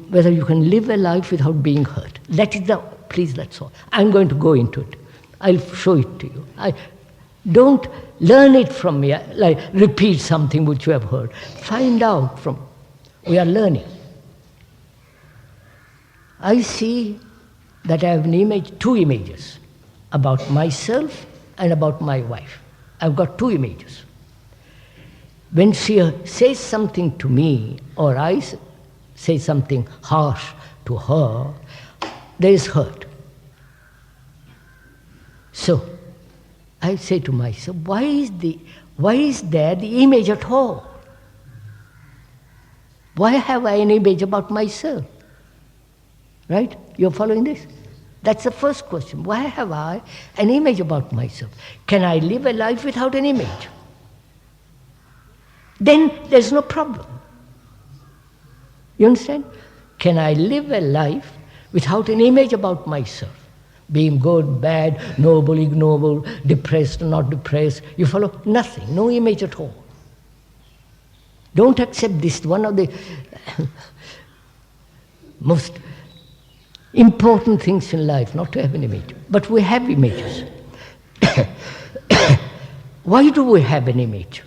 whether you can live a life without being hurt. That is the, please, that's all. I'm going to go into it. I'll show it to you. Don't learn it from me, like repeat something which you have heard. Find out from, we are learning. I see that I have an image, two images, about myself and about my wife. I've got two images. When she says something to me, or I say something harsh to her, there is hurt. So, I say to myself, why is there the image at all? Why have I an image about myself? Right? You're following this? That's the first question. Why have I an image about myself? Can I live a life without an image? Then there's no problem. You understand? Can I live a life without an image about myself? Being good, bad, noble, ignoble, depressed, not depressed. You follow? Nothing. No image at all. Don't accept this. One of the most important things in life, not to have an image. But we have images. Why do we have an image?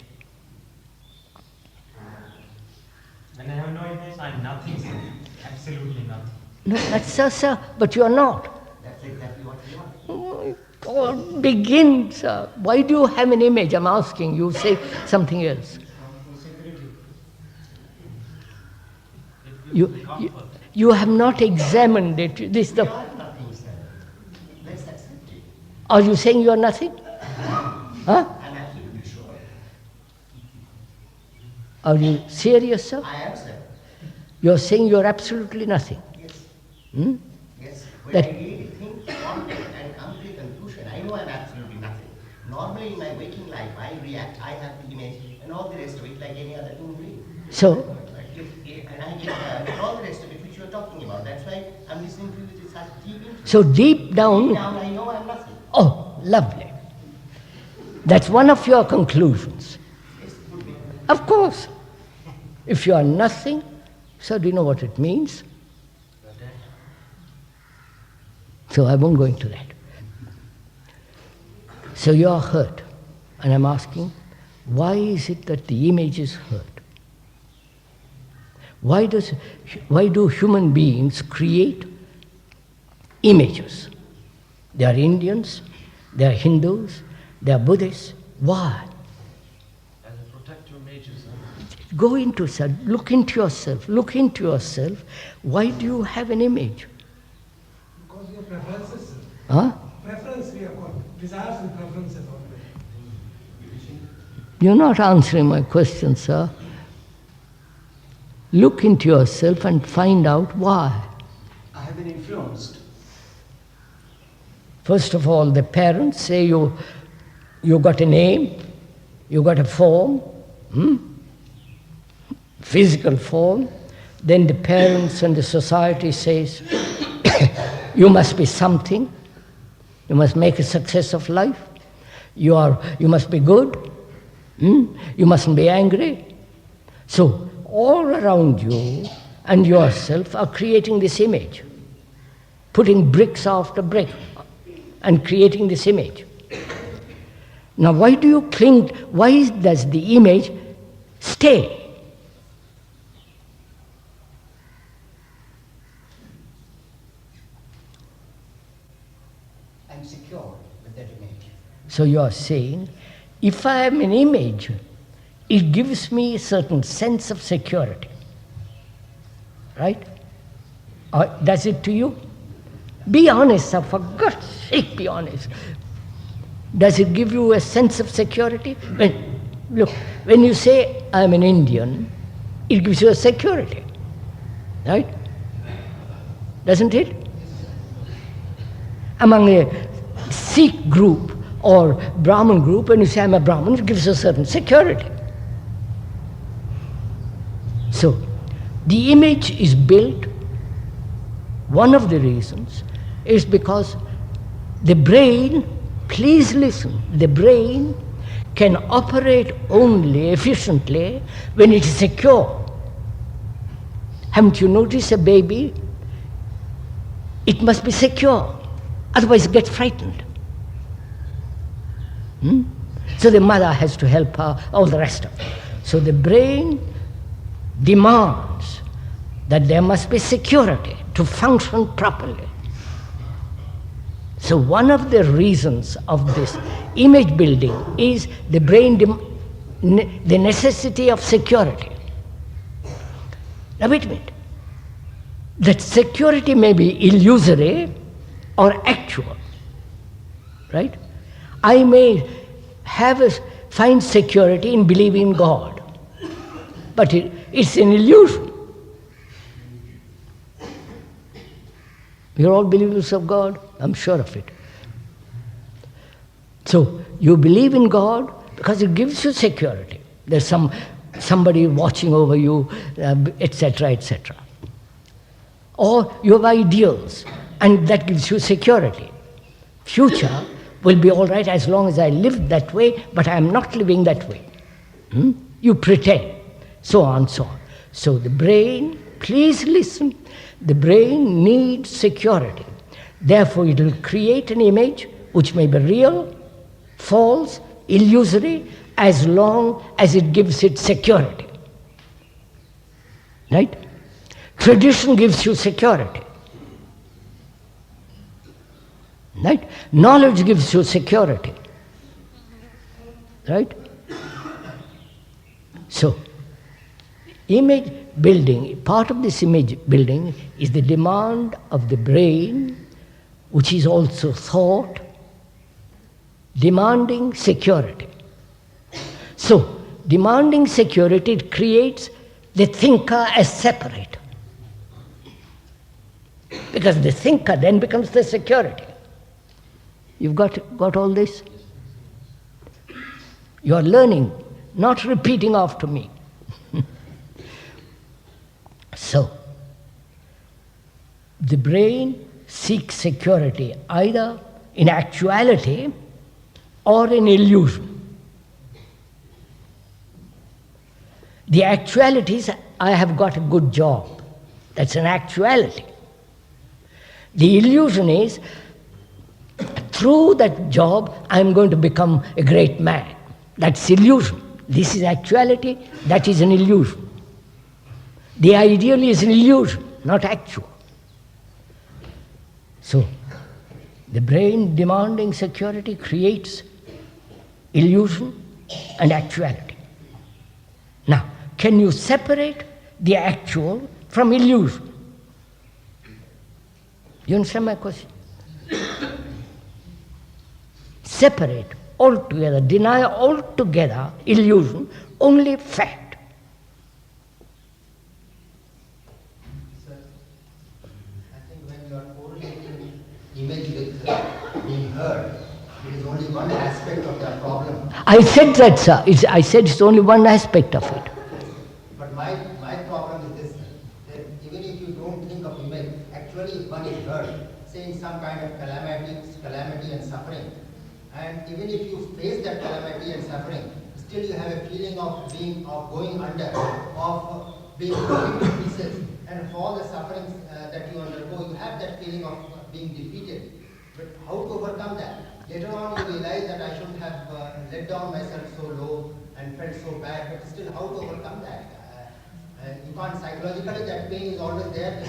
No, that's sir, but you are not. That's exactly what we are. God, begin, sir. Why do you have an image? I'm asking. You say something else. You have not examined it. This the. You are nothing, sir. Let's accept it. Are you saying you are nothing? Huh? I'm absolutely sure. Are you serious, sir? I am, sir. You are saying you are absolutely nothing. Yes. Hmm? Yes. When That- I really think, ponder, and come to a conclusion, I know I'm absolutely nothing. Normally in my waking life, I react, I have the image, and all the rest of it like any other human being. So, And I get all the rest of it which you are talking about. That's why I'm listening to you with such deep interest. so deep down. Deep down, I know I'm nothing. Oh, lovely. That's one of your conclusions. Yes, could be. Of course. If you are nothing, so do you know what it means? So I won't go into that. So you are hurt. And I'm asking, why is it that the image is hurt? Why do human beings create images? They are Indians, they are Hindus, they are Buddhists. Why? As a protective nature, sir. Go into self, look into yourself. Why do you have an image? Because your preferences, sir. Huh? Preference we have got. Desires and preferences always. You're not answering my question, sir. Look into yourself and find out why. I have been influenced. First of all, the parents say you got a name, you got a form, physical form. Then the parents and the society says, you must be something. You must make a success of life. You must be good. You mustn't be angry. So all around you and yourself are creating this image, putting bricks after brick and creating this image. Now why do you cling? Why does the image stay? I'm secure with that image. So you are saying, if I am an image, it gives me a certain sense of security. Right? Or does it to you? Be honest, sir, for God's sake, be honest. Does it give you a sense of security? When you say, I'm an Indian, it gives you a security. Right? Doesn't it? Among a Sikh group or Brahmin group, when you say, I'm a Brahmin, it gives you a certain security. So, the image is built, one of the reasons is because the brain, please listen, the brain can operate only efficiently when it is secure. Haven't you noticed a baby? It must be secure, otherwise it gets frightened. So the mother has to help her, all the rest of it. So the brain demands that there must be security to function properly. So one of the reasons of this image building is the brain, the necessity of security. Now wait a minute. That security may be illusory or actual, right? I may find security in believing in God, but it's an illusion. You're all believers of God? I'm sure of it. So you believe in God because it gives you security. There's somebody watching over you, etc., etc. Or you have ideals, and that gives you security. Future will be all right as long as I live that way, but I am not living that way. You pretend, so on, so on. So the brain, please listen, the brain needs security. Therefore it will create an image which may be real, false, illusory, as long as it gives it security. Right? Tradition gives you security. Right? Knowledge gives you security. Right? So, image building, part of this image building is the demand of the brain, which is also thought, demanding security. So, demanding security creates the thinker as separate. Because the thinker then becomes the security. You've got all this? You are learning, not repeating after me. So, the brain seeks security either in actuality or in illusion. The actuality is, I have got a good job. That's an actuality. The illusion is, through that job, I'm going to become a great man. That's illusion. This is actuality, that is an illusion. The ideal is an illusion, not actual. So, the brain demanding security creates illusion and actuality. Now, can you separate the actual from illusion? You understand my question? Separate altogether, deny altogether illusion, only fact. Sir, I think when you are correlating image with being heard, it is only one aspect of the problem. I said that, sir. I said it's only one aspect of it. But my problem is this, that even if you don't think of image, actually if one is heard, saying some kind of calamity and suffering, and even if you face that calamity and suffering, still you have a feeling of going under, of being broken to pieces, and for all the sufferings that you undergo, you have that feeling of being defeated. But how to overcome that? Later on you realize that I shouldn't have let down myself so low and felt so bad, but still how to overcome that? You can't psychologically, that pain is always there.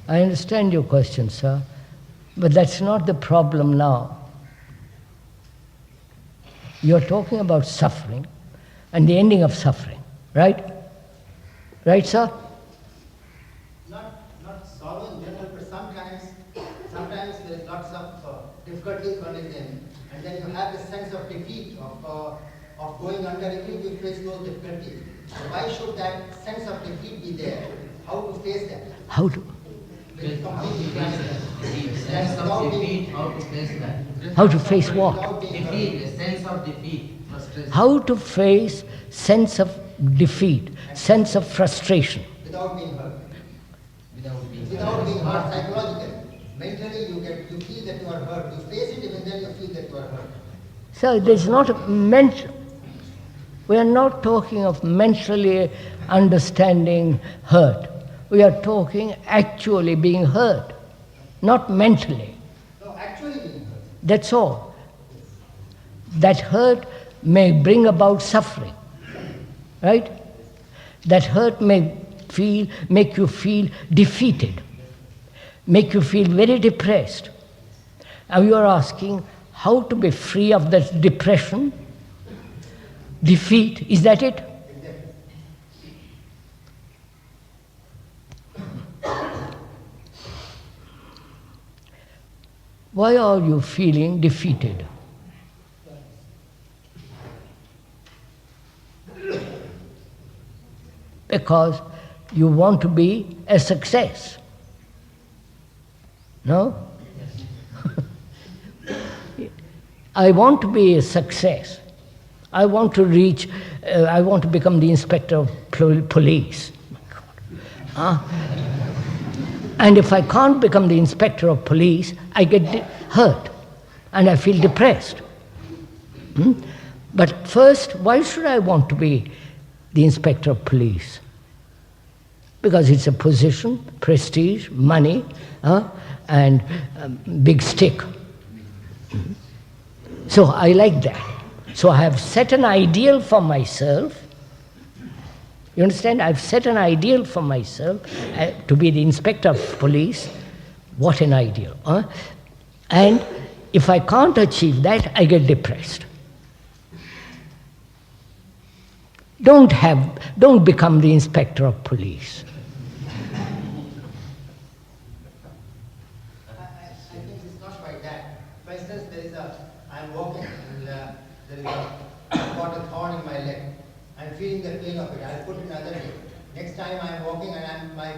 I understand your question, sir, but that's not the problem now. You're talking about suffering and the ending of suffering, right? Right, sir? Not sorrow in general, but sometimes there is lots of difficulties one is in, and then you have this sense of defeat, of going under even if you face those difficulties. Why should that sense of defeat be there? How to face that? How to? Sense of defeat, how to face that? How to face what? Defeat, a sense of defeat, frustration. How to face sense of defeat, sense of frustration. Without being hurt. Without being hurt psychologically. Mentally you feel that you are hurt. You face it, even then you feel that you are hurt. So there's not a mental. We are not talking of mentally understanding hurt. We are talking actually being hurt, not mentally. No, actually being hurt. That's all. That hurt may bring about suffering, right? That hurt may make you feel defeated, make you feel very depressed. And you are asking how to be free of that depression, defeat, is that it? Why are you feeling defeated? Because you want to be a success. No? I want to be a success. I want to become the inspector of police. And if I can't become the inspector of police, I get hurt and I feel depressed. But first, why should I want to be the inspector of police? Because it's a position, prestige, money, and big stick. So I like that. So I have set an ideal for myself, You understand? I've set an ideal for myself to be the inspector of police. What an ideal. Huh? And if I can't achieve that, I get depressed. Don't become the inspector of police. I think it's not quite that. For instance, I'm walking and there is I've got a thorn in my leg. I'm feeling the pain of it. I'll put it another day. Next time I'm walking and my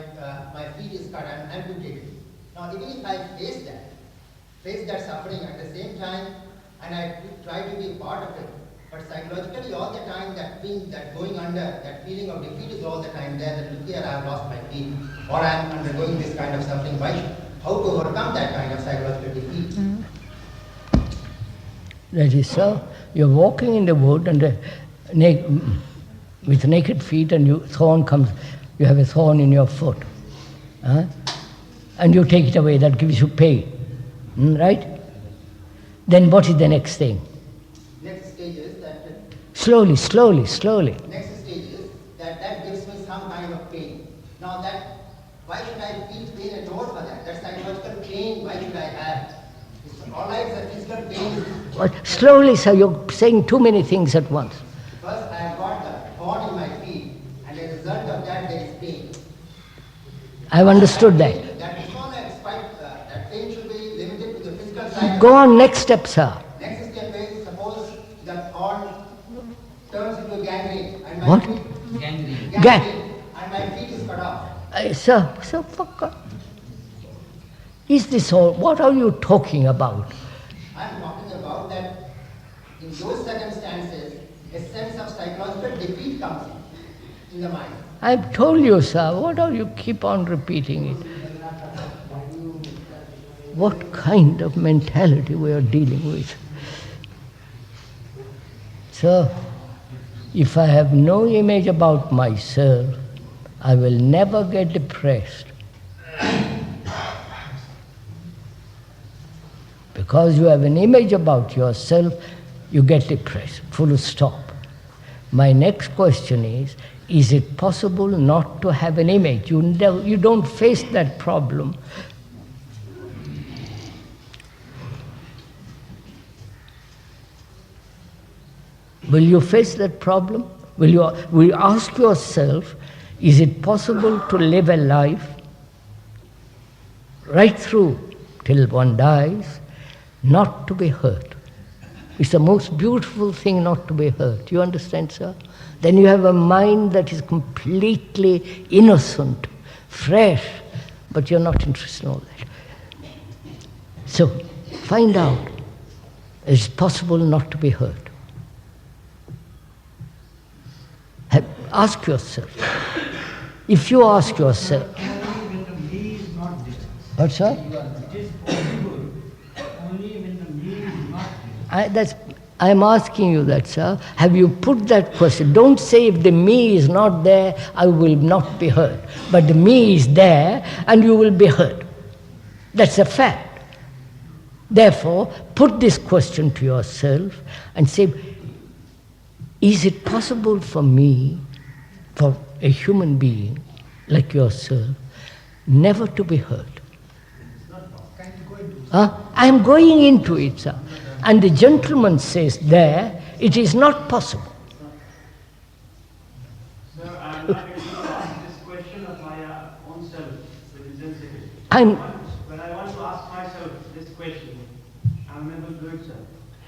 feet is cut, I'm amputated. Now, even if I face that suffering at the same time, and I try to be part of it, but psychologically all the time that thing, that going under, that feeling of defeat is all the time there, that look here, I've lost my feet, or I'm undergoing this kind of suffering. How to overcome that kind of psychological defeat? That is so. You're walking in the wood and with naked feet, and you have a thorn in your foot. And you take it away, that gives you pain. Right? Then what is the next thing? Next stage is that... Slowly. Next stage is that gives me some kind of pain. Now why should I feel pain at all for that? That psychological pain, why should I have? It's all right, the physical pain. But slowly, sir, you're saying too many things at once. First, I have got the thorn in my feet, and as a result of that, there is pain. I've understood that. That is not that pain should be limited to the physical side. Go on, next step, sir. Next step is, suppose the thorn turns into gangrene. And my What? feet, Gangrene. and my feet is cut off. Sir, for God. Is this all? What are you talking about? I'm talking about that in those circumstances, a sense of psychological defeat comes in the mind. I've told you, sir. What are you keep on repeating it? What kind of mentality we are dealing with? So, if I have no image about myself, I will never get depressed. Because you have an image about yourself, you get depressed, full stop. My next question is it possible not to have an image? You don't face that problem. Will you face that problem? Will you ask yourself, is it possible to live a life right through till one dies, not to be hurt? It's the most beautiful thing not to be hurt. You understand, sir? Then you have a mind that is completely innocent, fresh, but you're not interested in all that. So, find out, is it possible not to be hurt? Ask yourself. If you ask yourself... Only when the me is not there. What, sir? It is possible only when the me is not there. I'm asking you that, sir. Have you put that question? Don't say if the me is not there, I will not be hurt. But the me is there and you will be hurt. That's a fact. Therefore, put this question to yourself and say, is it possible for me, for a human being like yourself, never to be hurt? I'm going into it, sir. And the gentleman says there, it is not possible. Sir, I'm not able to ask this question of my own self with intensity. I'm- When I want to ask myself this question, I'm able to do it, sir.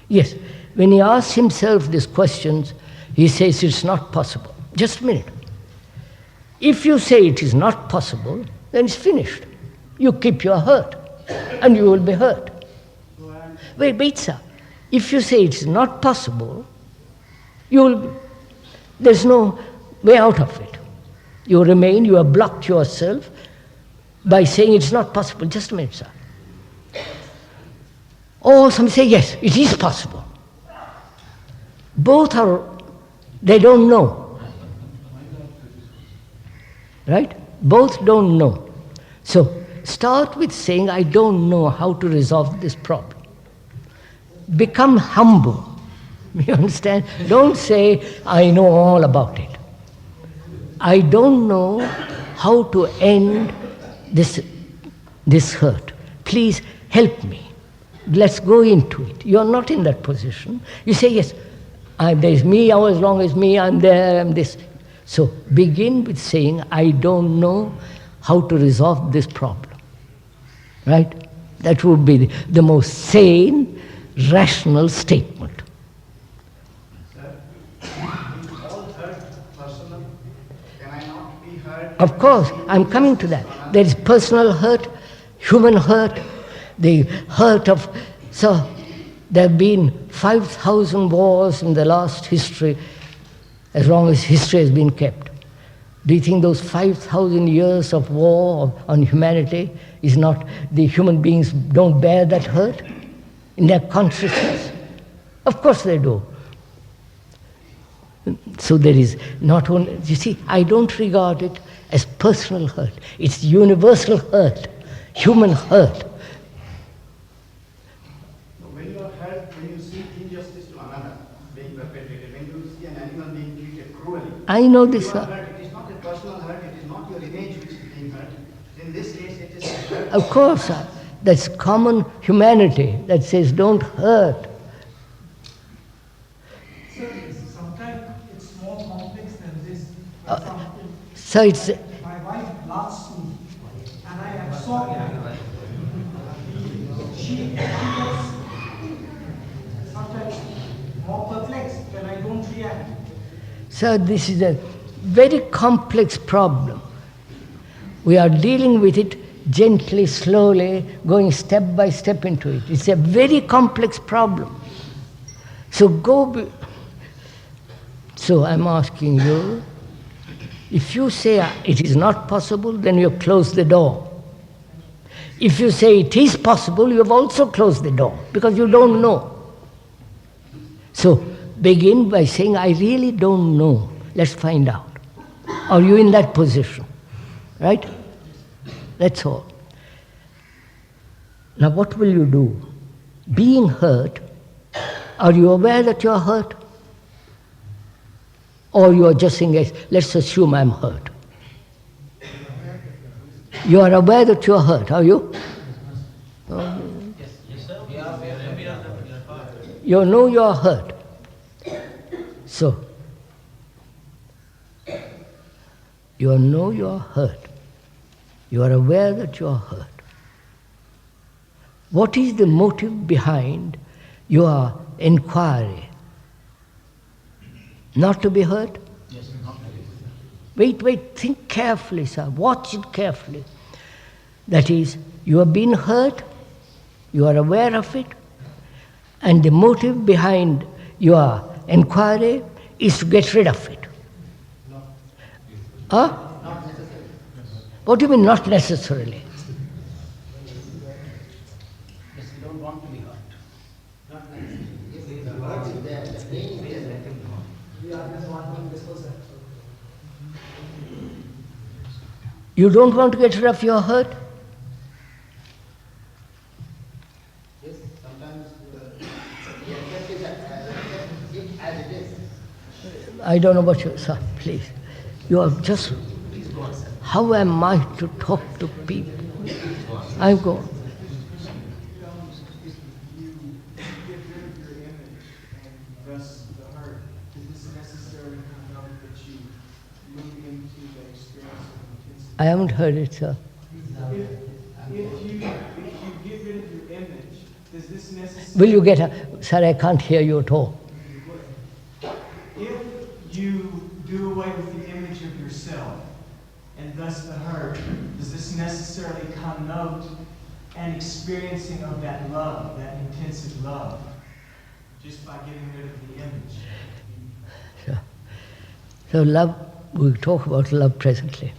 Yes, when he asks himself these questions, he says it's not possible. Just a minute. If you say it is not possible, then it's finished. You keep your hurt, and you will be hurt. Wait, sir. If you say it is not possible, there's no way out of it. You remain, you have blocked yourself by saying it's not possible. Just a minute, sir. Or some say, yes, it is possible. Both they don't know. Right? Both don't know. So, start with saying, I don't know how to resolve this problem. Become humble. You understand? Don't say, I know all about it. I don't know how to end this hurt. Please help me. Let's go into it. You're not in that position. You say, yes, there's me, as long as me, I'm there, I'm this. So begin with saying, I don't know how to resolve this problem. Right? That would be the most sane, rational statement. Of course, I'm coming to that. There is personal hurt, human hurt, the hurt of... So, there have been 5,000 wars in the last history, as long as history has been kept. Do you think those 5,000 years of war on humanity is not... the human beings don't bear that hurt in their consciousness? Of course they do. So there is not only... You see, I don't regard it as personal hurt. It's universal hurt, human hurt. When you are hurt, when you see injustice to another being perpetrated, when you see an animal being treated cruelly, I know this. you are hurt. It is not a personal hurt, it is not your image which is being hurt. In this case, it is hurt. Of course, that's common humanity that says don't hurt. Sometimes it's more complex than this. So it's... My wife laughs me, and I absorb her. She gets sometimes more perplexed when I don't react. So this is a very complex problem. We are dealing with it gently, slowly, going step by step into it. It's a very complex problem. So So I'm asking you, if you say it is not possible, then you have closed the door. If you say it is possible, you have also closed the door, because you don't know. So begin by saying, I really don't know. Let's find out. Are you in that position? Right? That's all. Now what will you do? Being hurt, are you aware that you are hurt? Or you are just saying, let's assume I'm hurt. You are aware that you are hurt, are you? Yes, sir. We are aware. You know you are hurt. So, you know you are hurt. You are aware that you are hurt. What is the motive behind your inquiry? Not to be hurt? Yes, not to be hurt. Wait, think carefully, sir. Watch it carefully. That is, you have been hurt, you are aware of it, and the motive behind your inquiry is to get rid of it. No. Huh? Not necessarily. What do you mean, not necessarily? Yes, we don't want to be hurt. Not necessarily. If the hurt is there, the pain is there, let him know. We are just wanting this person. You don't want to get rid of your hurt? Yes, sometimes we accept it as it is. I don't know about you, sir, please. You are just... How am I to talk to people? I'm going. Thus the hurt. Is this necessarily kind of that you move into the experience of intensity? I haven't heard it, sir. If you get rid of your image, does this necessarily... Will you get a... Sir, I can't hear you at all. If you do away with the image of yourself, and thus the hurt, does this necessarily connote an experiencing of that love, that intensive love, just by getting rid of the image? So love, we'll talk about love presently.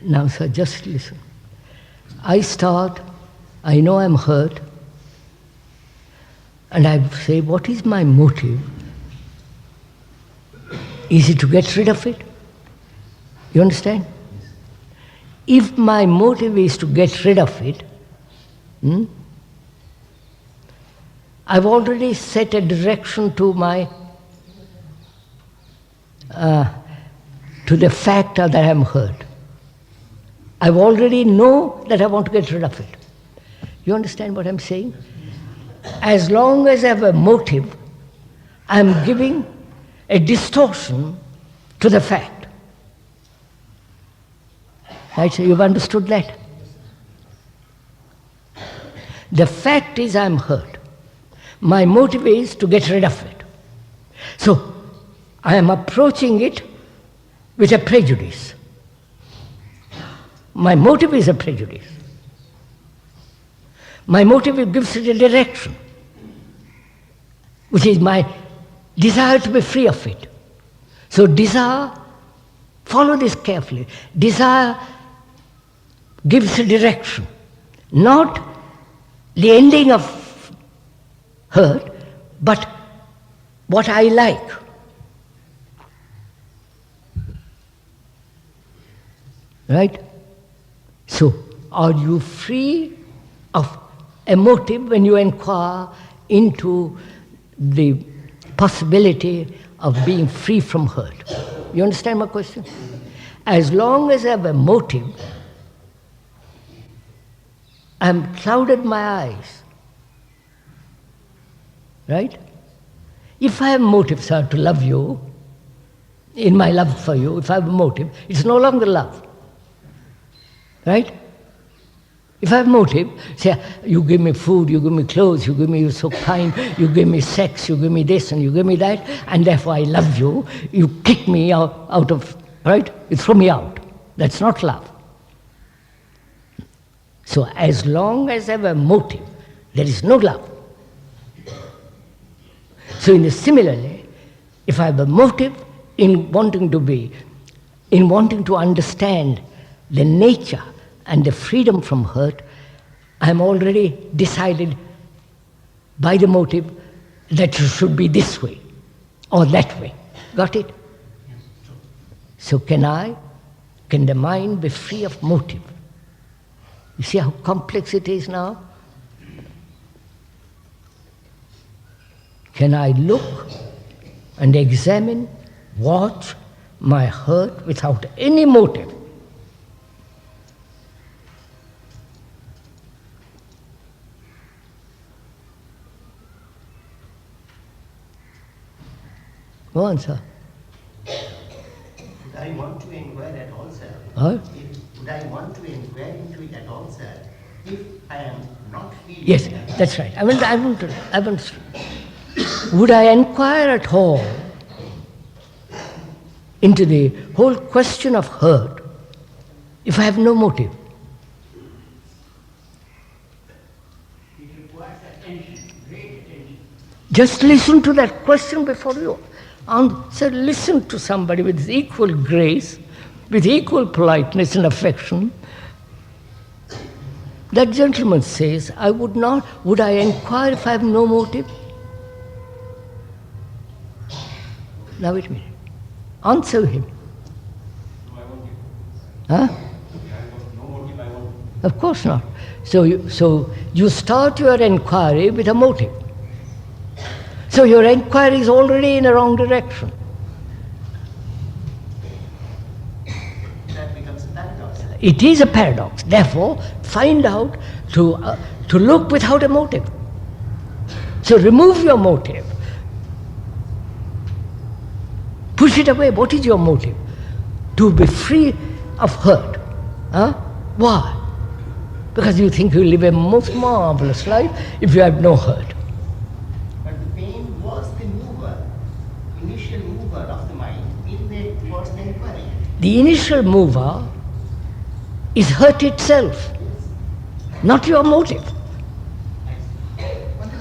Now, sir, just listen. I know I'm hurt, and I say, what is my motive? Is it to get rid of it? You understand? If my motive is to get rid of it, I've already set a direction to to the fact that I am hurt. I already know that I want to get rid of it. You understand what I'm saying? As long as I have a motive, I'm giving a distortion to the fact. Right? So you've understood that? The fact is I'm hurt. My motive is to get rid of it. So I am approaching it with a prejudice. My motive is a prejudice. My motive gives it a direction, which is my desire to be free of it. So desire, follow this carefully, desire gives a direction, not the ending of hurt, but what I like. Right? So, are you free of a motive when you inquire into the possibility of being free from hurt? You understand my question? As long as I have a motive, I'm clouded my eyes. Right? If I have motive, sir, to love you, in my love for you, if I have a motive, it's no longer love. Right? If I have motive, say, you give me food, you give me clothes, you're so kind, you give me sex, you give me this and you give me that, and therefore I love you, you kick me out of, right? You throw me out. That's not love. So as long as I have a motive, there is no love. So similarly, if I have a motive in wanting to understand the nature and the freedom from hurt, I am already decided by the motive that it should be this way or that way. Got it? So can the mind be free of motive? You see how complex it is now? Can I look and examine, watch my hurt without any motive? Go on, sir. Would I want to inquire at all, sir? Would I want to inquire into it at all, sir, if I am not feeling... Yes, that's right. I want. Would I inquire at all into the whole question of hurt if I have no motive? It requires attention, great attention. Just listen to that question before you answer. Listen to somebody with equal grace, with equal politeness and affection. That gentleman says, would I inquire if I have no motive? Now wait a minute. Answer him. No, I won't give. Huh? I have no motive, I won't. Of course not. So you start your inquiry with a motive. So your inquiry is already in the wrong direction. That becomes a paradox. It is a paradox. Therefore, find out to look without a motive. So remove your motive. Push it away. What is your motive? To be free of hurt. Huh? Why? Because you think you live a most marvelous life if you have no hurt. But the pain was the initial mover of the mind in the first inquiry. The initial mover is hurt itself, not your motive.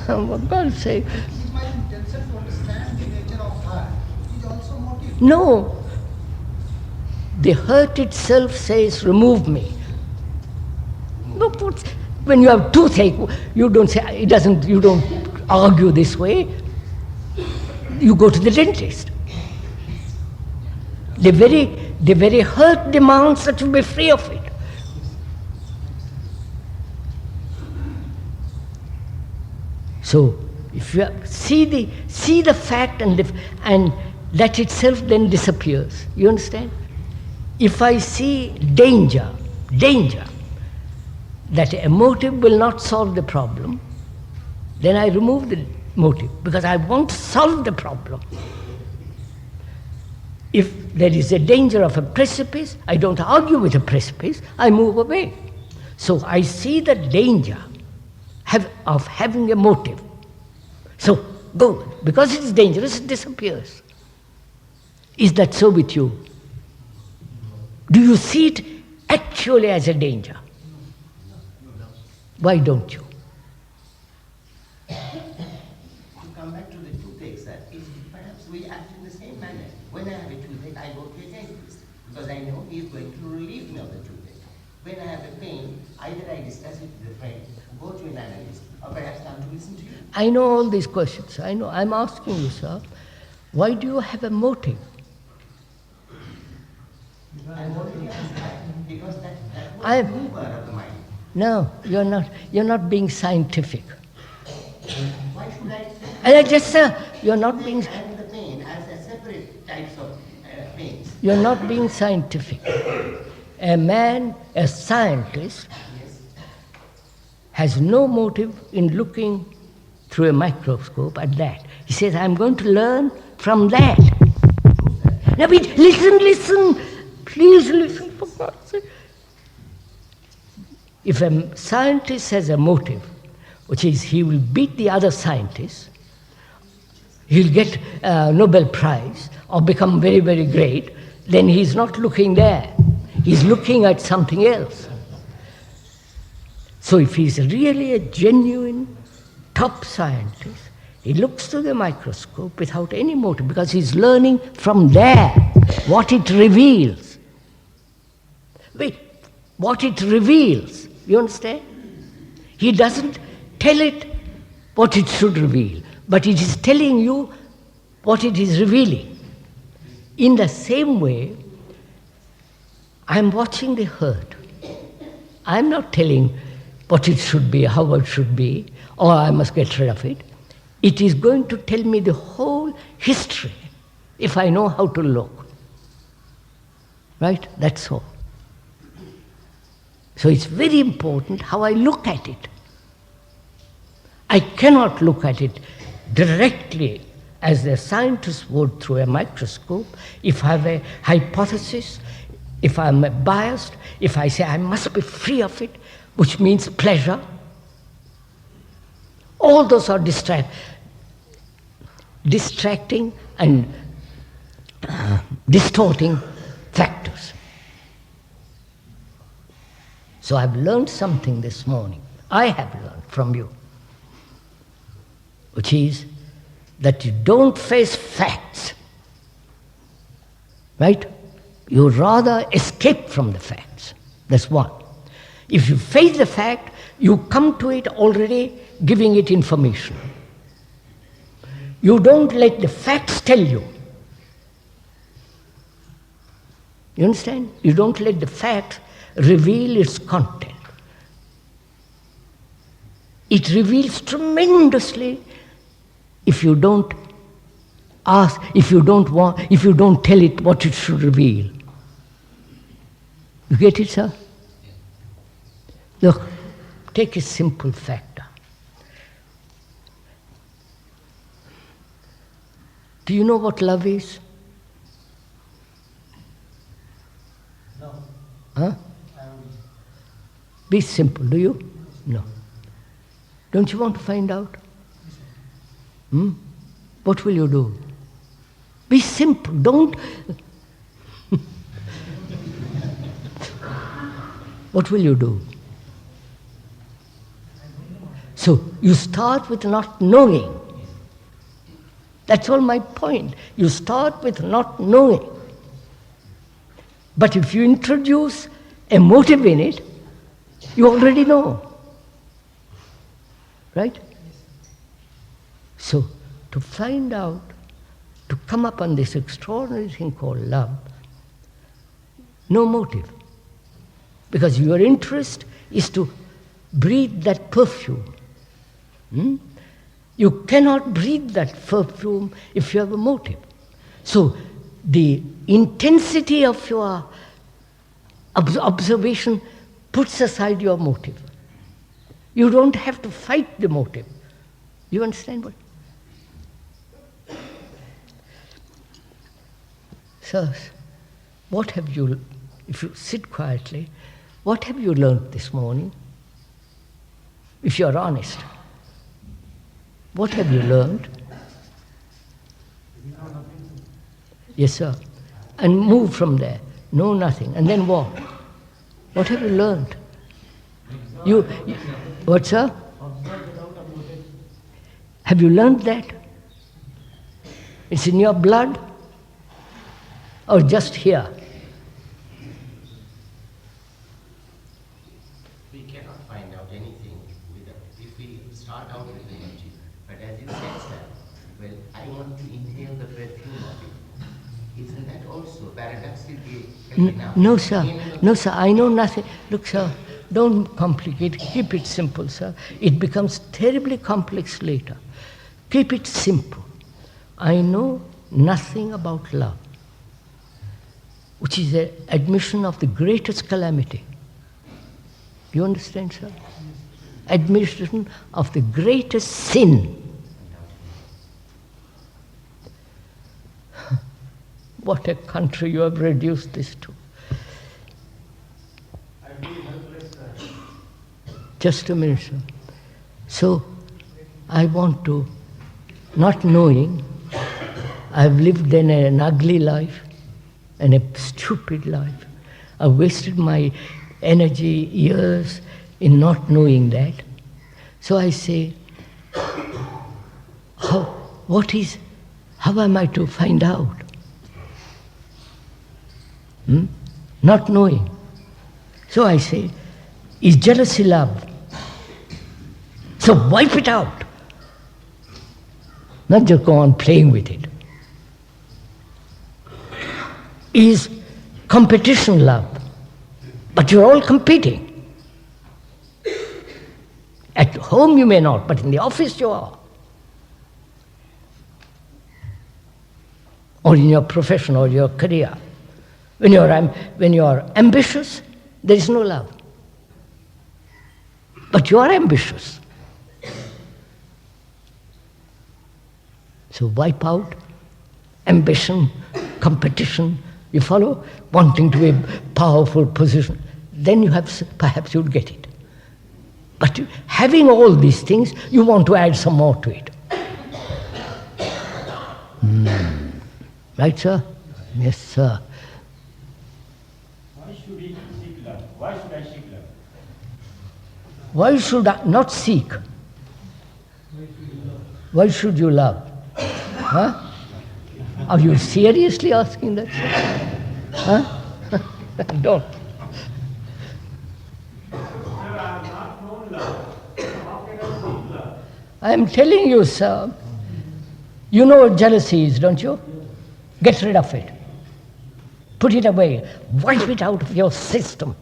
For God's sake. His mind themselves to understand the nature of hurt is also motive. No. The hurt itself says, remove me. No, when you have toothache, you don't say, you don't argue this way. You go to the dentist. The very hurt demands that you be free of it. So, if you see the fact and that itself then disappears. You understand? If I see danger, that a motive will not solve the problem, then I remove the motive because I want to solve the problem. If there is a danger of a precipice, I don't argue with a precipice, I move away. So I see the danger of having a motive. So go, because it is dangerous, it disappears. Is that so with you? Do you see it actually as a danger? Why don't you? To come back to the toothache, sir, perhaps we act in the same manner. When I have a toothache, I go to a dentist because I know he is going to relieve me of the toothache. When I have a pain, either I discuss it with a friend, go to an analyst, or perhaps come to listen to you. I know all these questions. I know. I'm asking you, sir, why do you have a motive? I'm already asked that because that was the mover of the mind. No, you're not. You're not being scientific. Why should I? And I just, sir, you're not being. And the pain as a separate types of pains. You're not being scientific. A man, a scientist, has no motive in looking through a microscope at that. He says, I'm going to learn from that. Now, listen. Please listen, for God's sake. If a scientist has a motive, which is he will beat the other scientists, he'll get a Nobel Prize or become very, very great, then he's not looking there. He's looking at something else. So if he's really a genuine top scientist, he looks through the microscope without any motive because he's learning from there what it reveals. Wait, what it reveals, you understand? He doesn't tell it what it should reveal, but it is telling you what it is revealing. In the same way, I'm watching the herd. I'm not telling what it should be, how it should be, or I must get rid of it. It is going to tell me the whole history if I know how to look. Right? That's all. So it's very important how I look at it. I cannot look at it directly as the scientist would through a microscope. If I have a hypothesis, if I'm biased, if I say I must be free of it, which means pleasure, all those are distracting and distorting factors. So I've learned something this morning. I have learned from you, which is that you don't face facts, right? You rather escape from the facts. That's one. If you face the fact, you come to it already giving it information. You don't let the facts tell you. You understand? You don't let the facts reveal its content. It reveals tremendously if you don't ask, if you don't tell it what it should reveal. You get it, sir? Look, take a simple factor. Do you know what love is? No. Huh? Be simple, do you? No. Don't you want to find out? What will you do? Be simple, don't... What will you do? So, you start with not knowing. That's all my point. You start with not knowing. But if you introduce a motive in it, you already know. Right? So, to find out, to come upon this extraordinary thing called love, no motive. Because your interest is to breathe that perfume. You cannot breathe that perfume if you have a motive. So, the intensity of your Observation puts aside your motive. You don't have to fight the motive. You understand what? Sirs, what have you, if you sit quietly, what have you learnt this morning? If you're honest, what have you learned? Yes, sir. And move from there. Know nothing. And then what? What have you learned? What, sir? Have you learned that? It's in your blood? Or just here? We cannot find out anything if we start out with energy. But as you said, sir, well, I want to inhale the perfume of it. Isn't that also paradoxically enough? No, sir. No, sir. I know nothing. Look, sir, don't complicate. Keep it simple, sir. It becomes terribly complex later. Keep it simple. I know nothing about love, which is an admission of the greatest calamity. You understand, sir? Admission of the greatest sin. What a country you have reduced this to. Just a minute, sir. So, I want to, not knowing, I've lived in an ugly life and a stupid life. I've wasted my energy, years in not knowing that. So I say, how am I to find out? Not knowing. So I say, is jealousy love? So wipe it out. Not just go on playing with it. Is competition love? But you're all competing. At home you may not, but in the office you are. Or in your profession or your career. When you're ambitious, there is no love. But you are ambitious. So wipe out ambition, competition, you follow? Wanting to be a powerful position. Then you have, perhaps you'll get it. But having all these things, you want to add some more to it. Right, sir? Yes, sir. Why should we seek love? Why should I seek love? Why should I not seek? Why should you love? Huh? Are you seriously asking that? Huh? Don't. I am telling you, sir. You know what jealousy is, don't you? Get rid of it. Put it away. Wipe it out of your system.